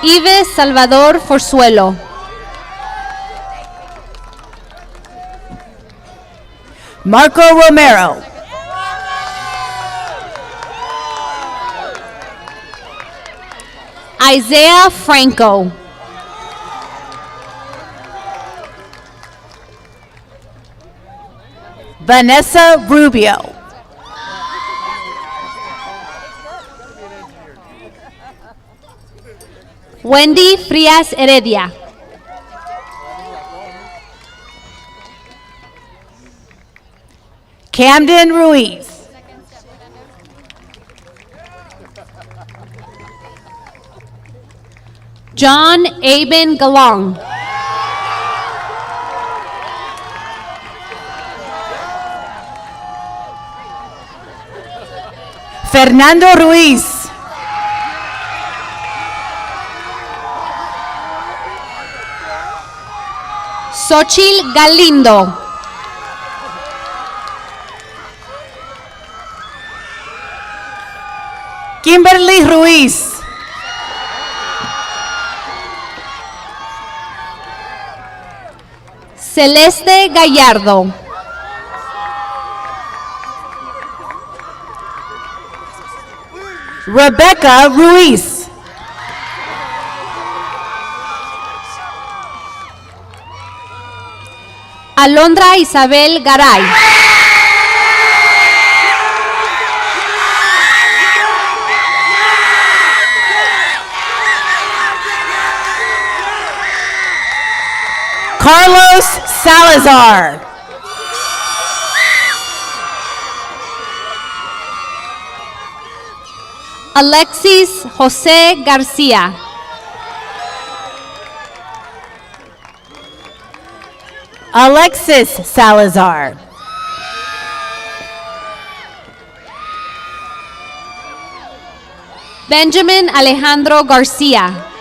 Ives Salvador Forzuelo. Marco Romero. Isaiah Franco. Vanessa Rubio. Wendy Frias Heredia. Camden Ruiz. John Aben Galong. Fernando Ruiz. Xochil Galindo. Kimberly Ruiz. Celeste Gallardo. Rebecca Ruiz. Alondra Isabel Garay. Carlos Salazar. Alexis Jose Garcia. Alexis Salazar. Benjamin Alejandro Garcia.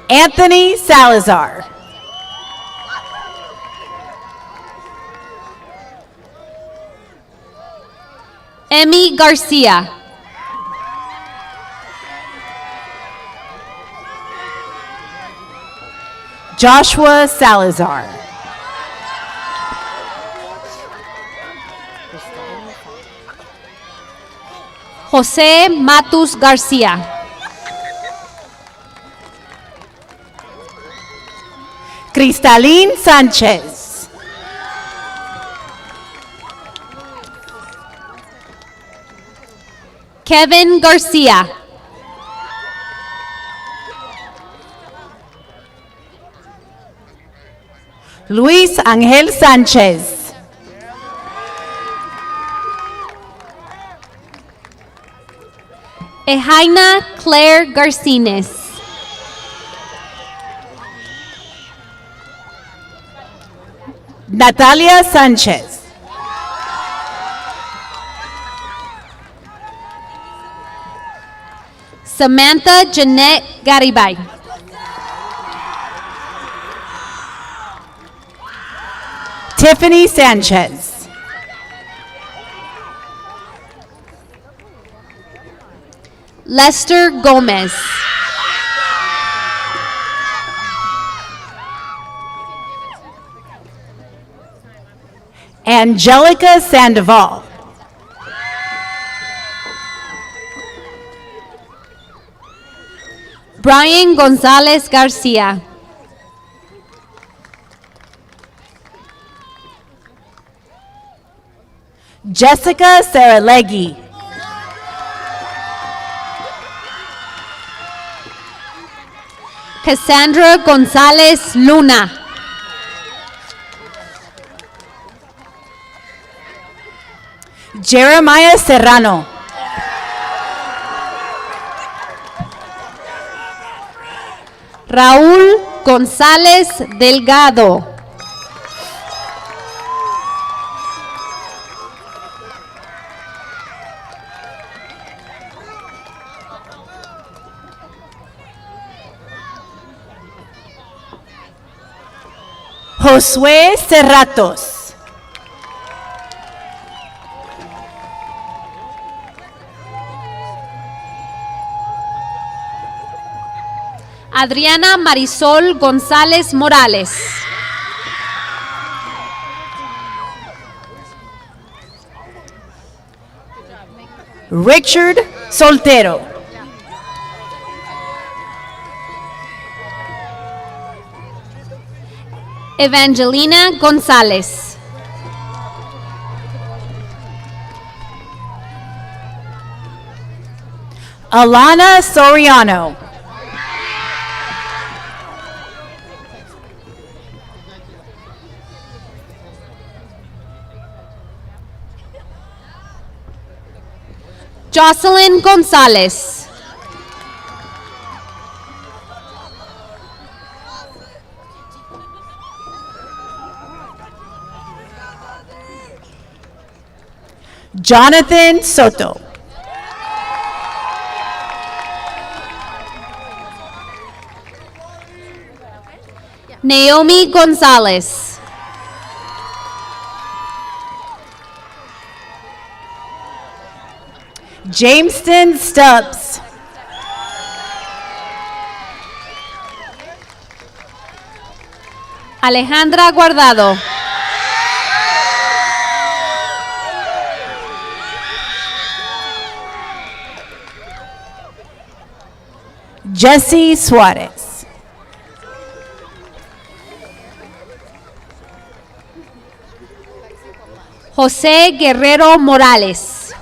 Anthony Salazar. Emmy Garcia. Joshua Salazar. Jose Matus Garcia. Cristalín Sánchez. Kevin Garcia. Luis Ángel Sánchez. Ejaina Claire Garcines. Natalia Sánchez. Samantha Jeanette Garibay. Tiffany Sanchez. Lester Gomez. Angelica Sandoval. Brian Gonzalez Garcia. Jessica Saralegui. Cassandra Gonzalez Luna. Jeremiah Serrano. Raúl González Delgado. Josué Serratos. Adriana Marisol González Morales. Richard Soltero. Evangelina González. Alana Soriano. Jocelyn González. Jonathan Soto. Naomi González. Jameston Stubbs. Alejandra Guardado. Jesse Suarez. José Guerrero Morales.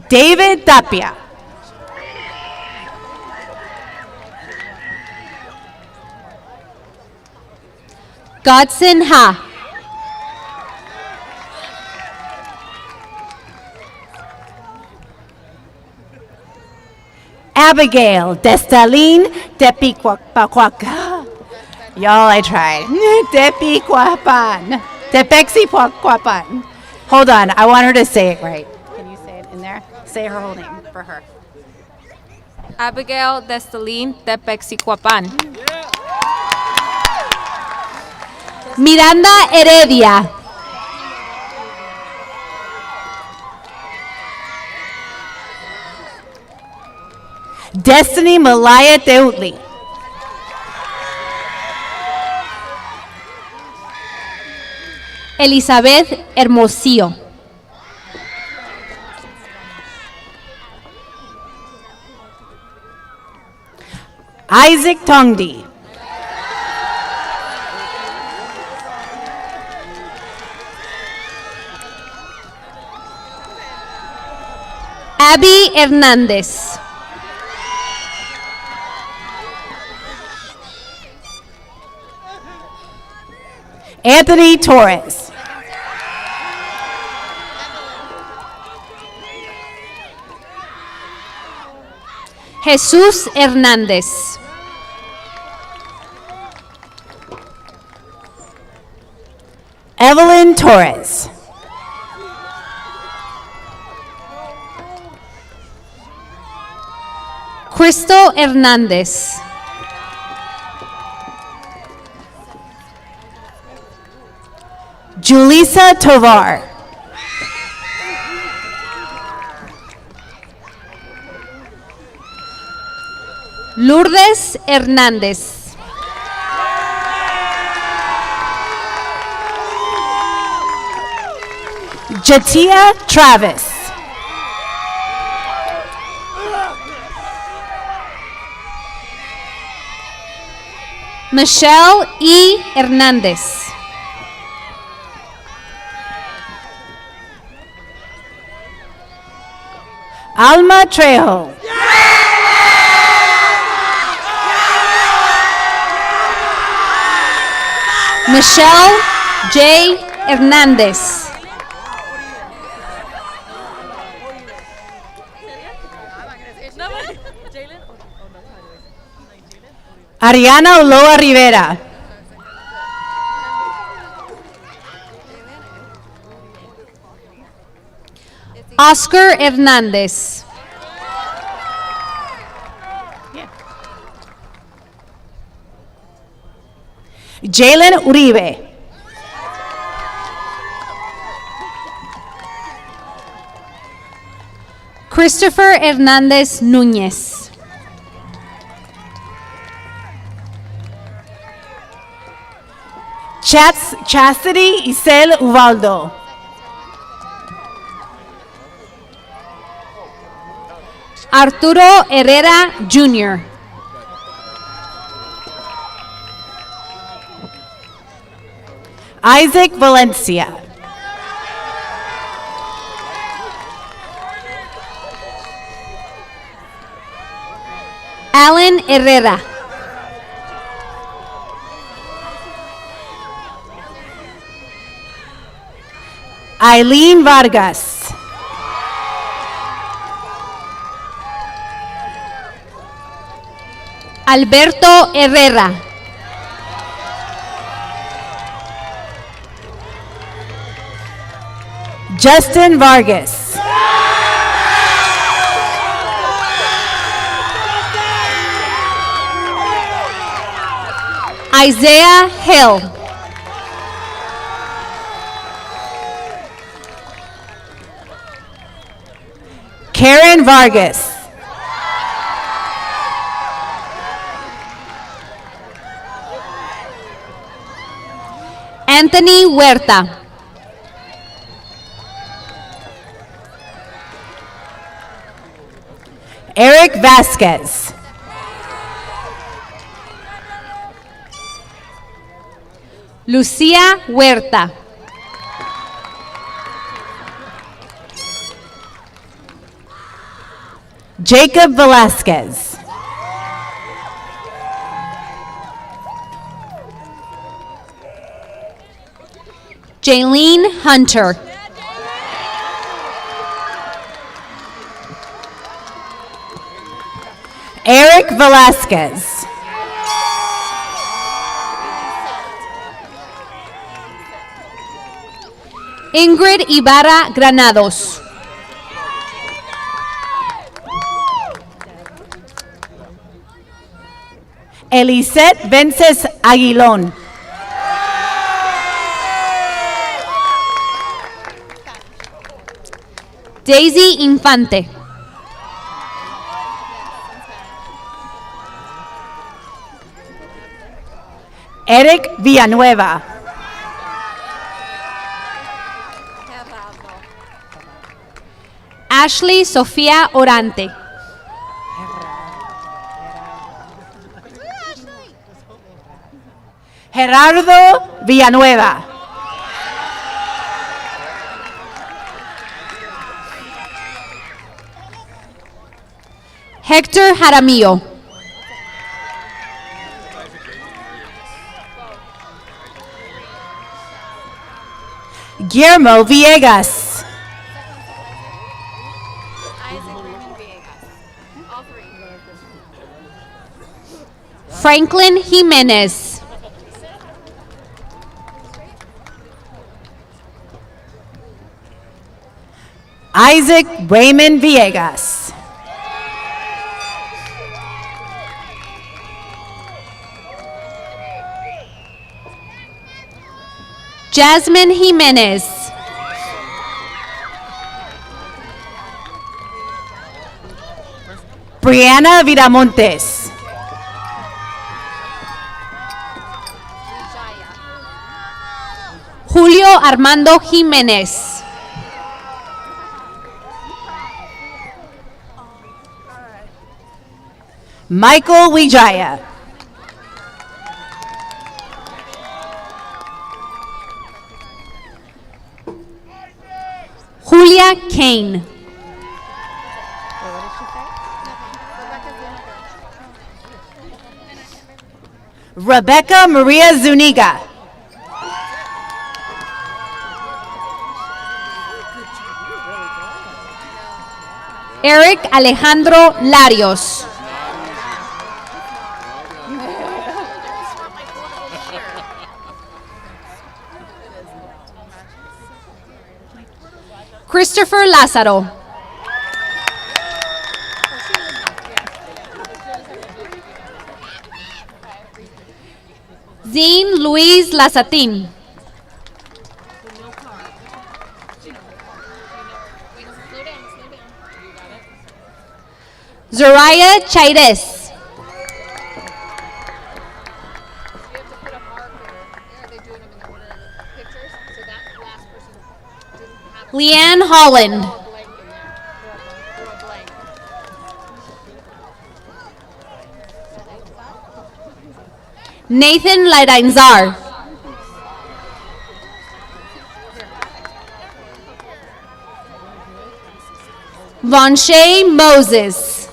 David Tapia. Godson Ha. Abigail Destalin Tepicuacuaca. Y'all, I tried. Tepicuapan. Tepexicuapan. Hold on, I want her to say it right. Can you say it in there? Say her whole name for her. Abigail Destalin Tepexicuapan. Miranda Heredia. Destiny Malaya Teutli. Elizabeth Hermosillo. Isaac Tongdi. Abby Hernández. Anthony Torres. Jesús Hernández. Evelyn Torres. Crystal Hernández. Julissa Tovar. Lourdes Hernández. Jatia Travis. Michelle E. Hernández. Alma Trejo. Michelle J. Hernández. Ariana Oloa Rivera. Oscar Hernández. Jalen Uribe. Christopher Hernandez Núñez. Chastity Isel Ubaldo. Arturo Herrera Jr. Isaac Valencia. Alan Herrera. Eileen Vargas. Alberto Herrera. Justin Vargas. Isaiah Hill. Karen Vargas. Anthony Huerta. Eric Vasquez. Lucia Huerta. Jacob Velasquez. Jaylene Hunter. Eric Velasquez. Ingrid Ibarra Granados. Elisette Vences Aguilón. Daisy Infante. Eric Villanueva. Ashley Sofía Orante. Gerardo Villanueva. Héctor Jaramillo. Guillermo Villegas. Franklin Jimenez. Isaac Raymond Villegas. Jasmine Jimenez. Brianna Viramontes. Julio Armando Jiménez. Michael Wijaya. Julia Kane. Rebecca Maria Zuniga. Eric Alejandro Larios. Christopher Lázaro. Jean Louise Lasatin. Zoraya Chaires. Leanne Holland. Nathan Laidainzar. Vonshay Moses.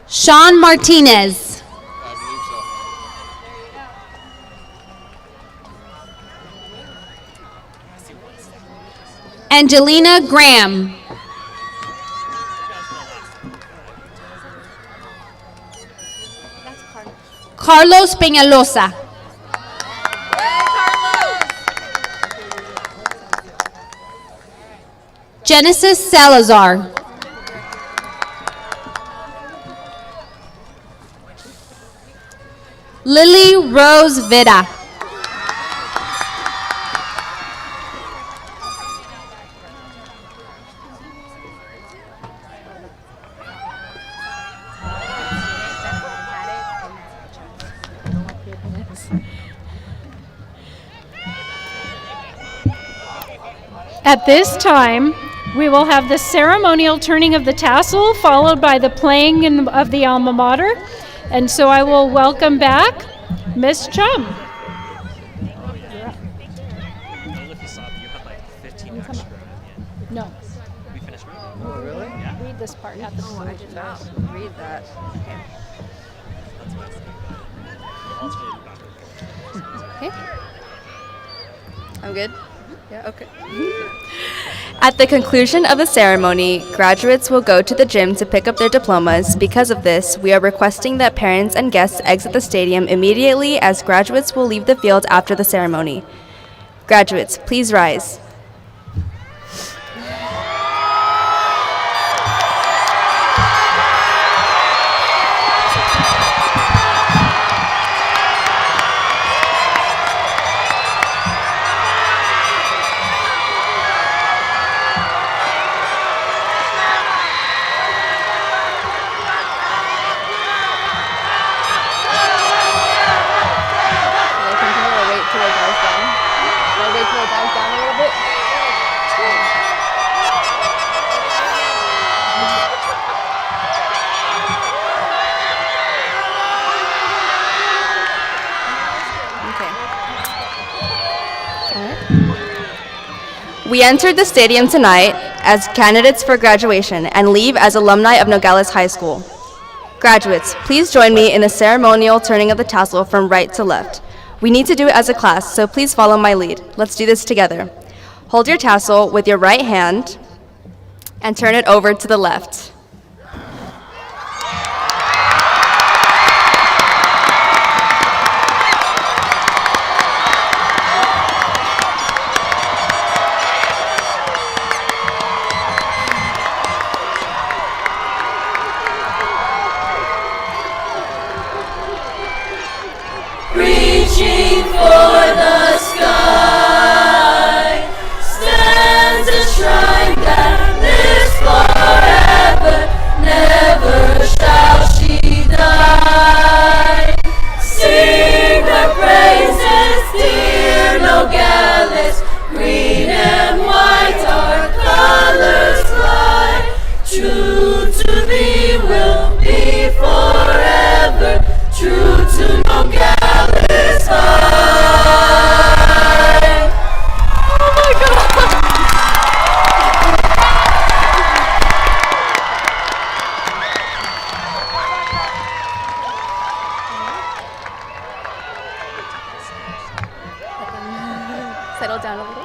Sean Martinez. Angelina Graham. Carlos Peñalosa. Genesis Salazar. Lily Rose Vida. At this time, we will have the ceremonial turning of the tassel, followed by the playing of the alma mater. And so I will welcome back Miss Chhum. No. Oh, really? Yeah. Read this part at the I did not read that. Okay. I'm good? Yeah, okay. At the conclusion of the ceremony, graduates will go to the gym to pick up their diplomas. Because of this, we are requesting that parents and guests exit the stadium immediately, as graduates will leave the field after the ceremony. Graduates, please rise. We entered the stadium tonight as candidates for graduation and leave as alumni of Nogales High School. Graduates, please join me in the ceremonial turning of the tassel from right to left. We need to do it as a class, so please follow my lead. Let's do this together. Hold your tassel with your right hand and turn it over to the left. Reaching for the sky stands a shrine that lives forever. Never shall she die. Sing her praises, dear Nogales. Green and white our colors fly. True to thee will be forever. True to Nogales High. Oh my God! Settle down a little.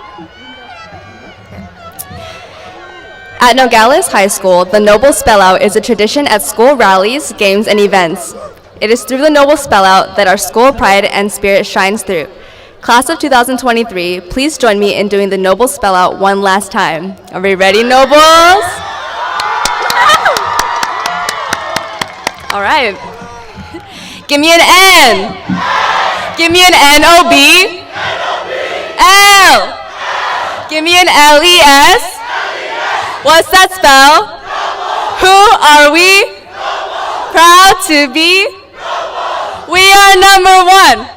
At Nogales High School, the Noble Spellout is a tradition at school rallies, games, and events. It is through the Noble Spellout that our school pride and spirit shines through. Class of 2023, please join me in doing the Noble Spellout one last time. Are we ready, Nobles? All right. Give me an N. Give me an N-O-B. L. Give me an L-E-S. What's that spell? Who are we? Proud to be. We are number one.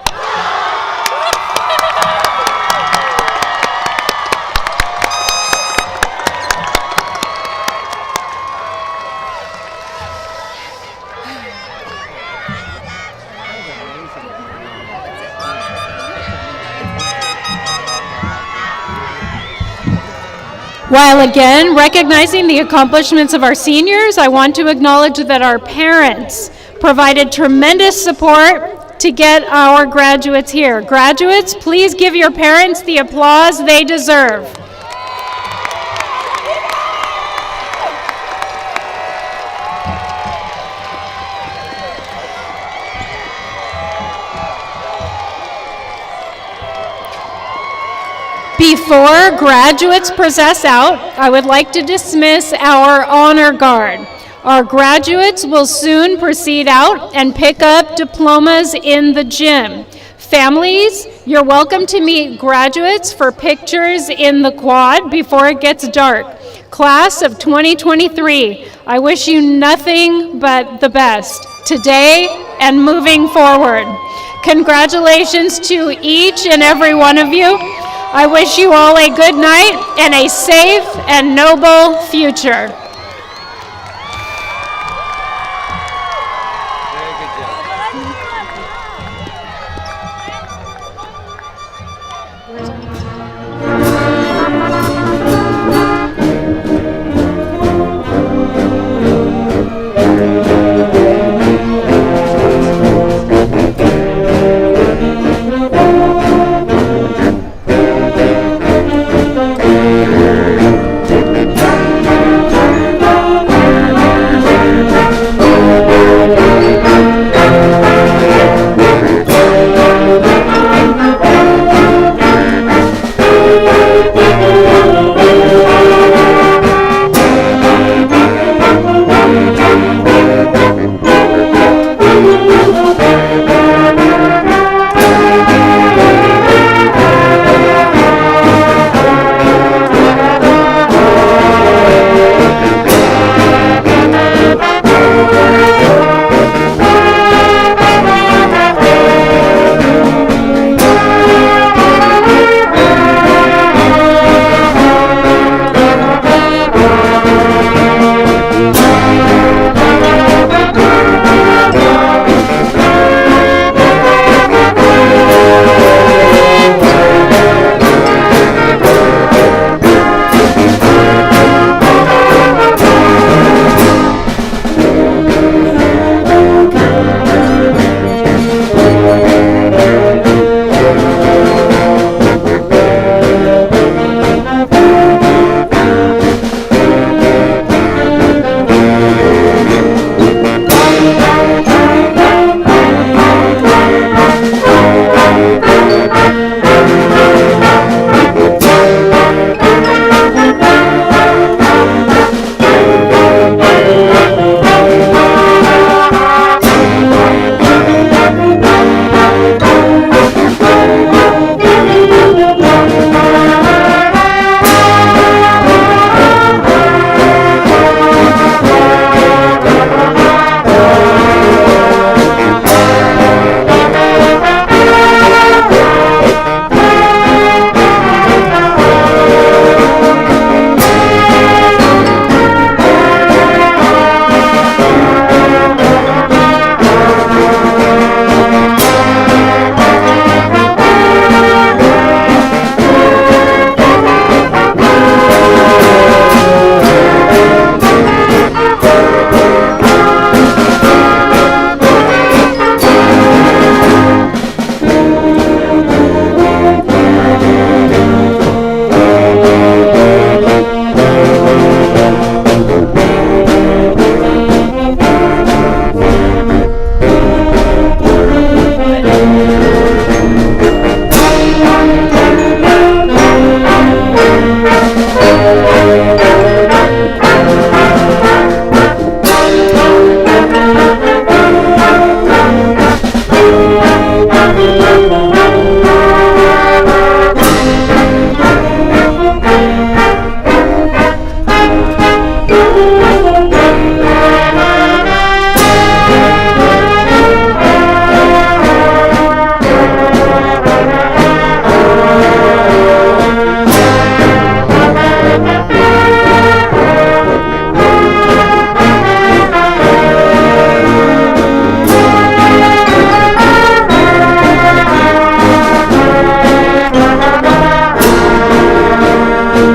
While again recognizing the accomplishments of our seniors, I want to acknowledge that our parents provided tremendous support to get our graduates here. Graduates, please give your parents the applause they deserve. Before graduates process out, I would like to dismiss our honor guard. Our graduates will soon proceed out and pick up diplomas in the gym. Families, you're welcome to meet graduates for pictures in the quad before it gets dark. Class of 2023, I wish you nothing but the best today and moving forward. Congratulations to each and every one of you. I wish you all a good night and a safe and noble future.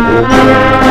Thank you.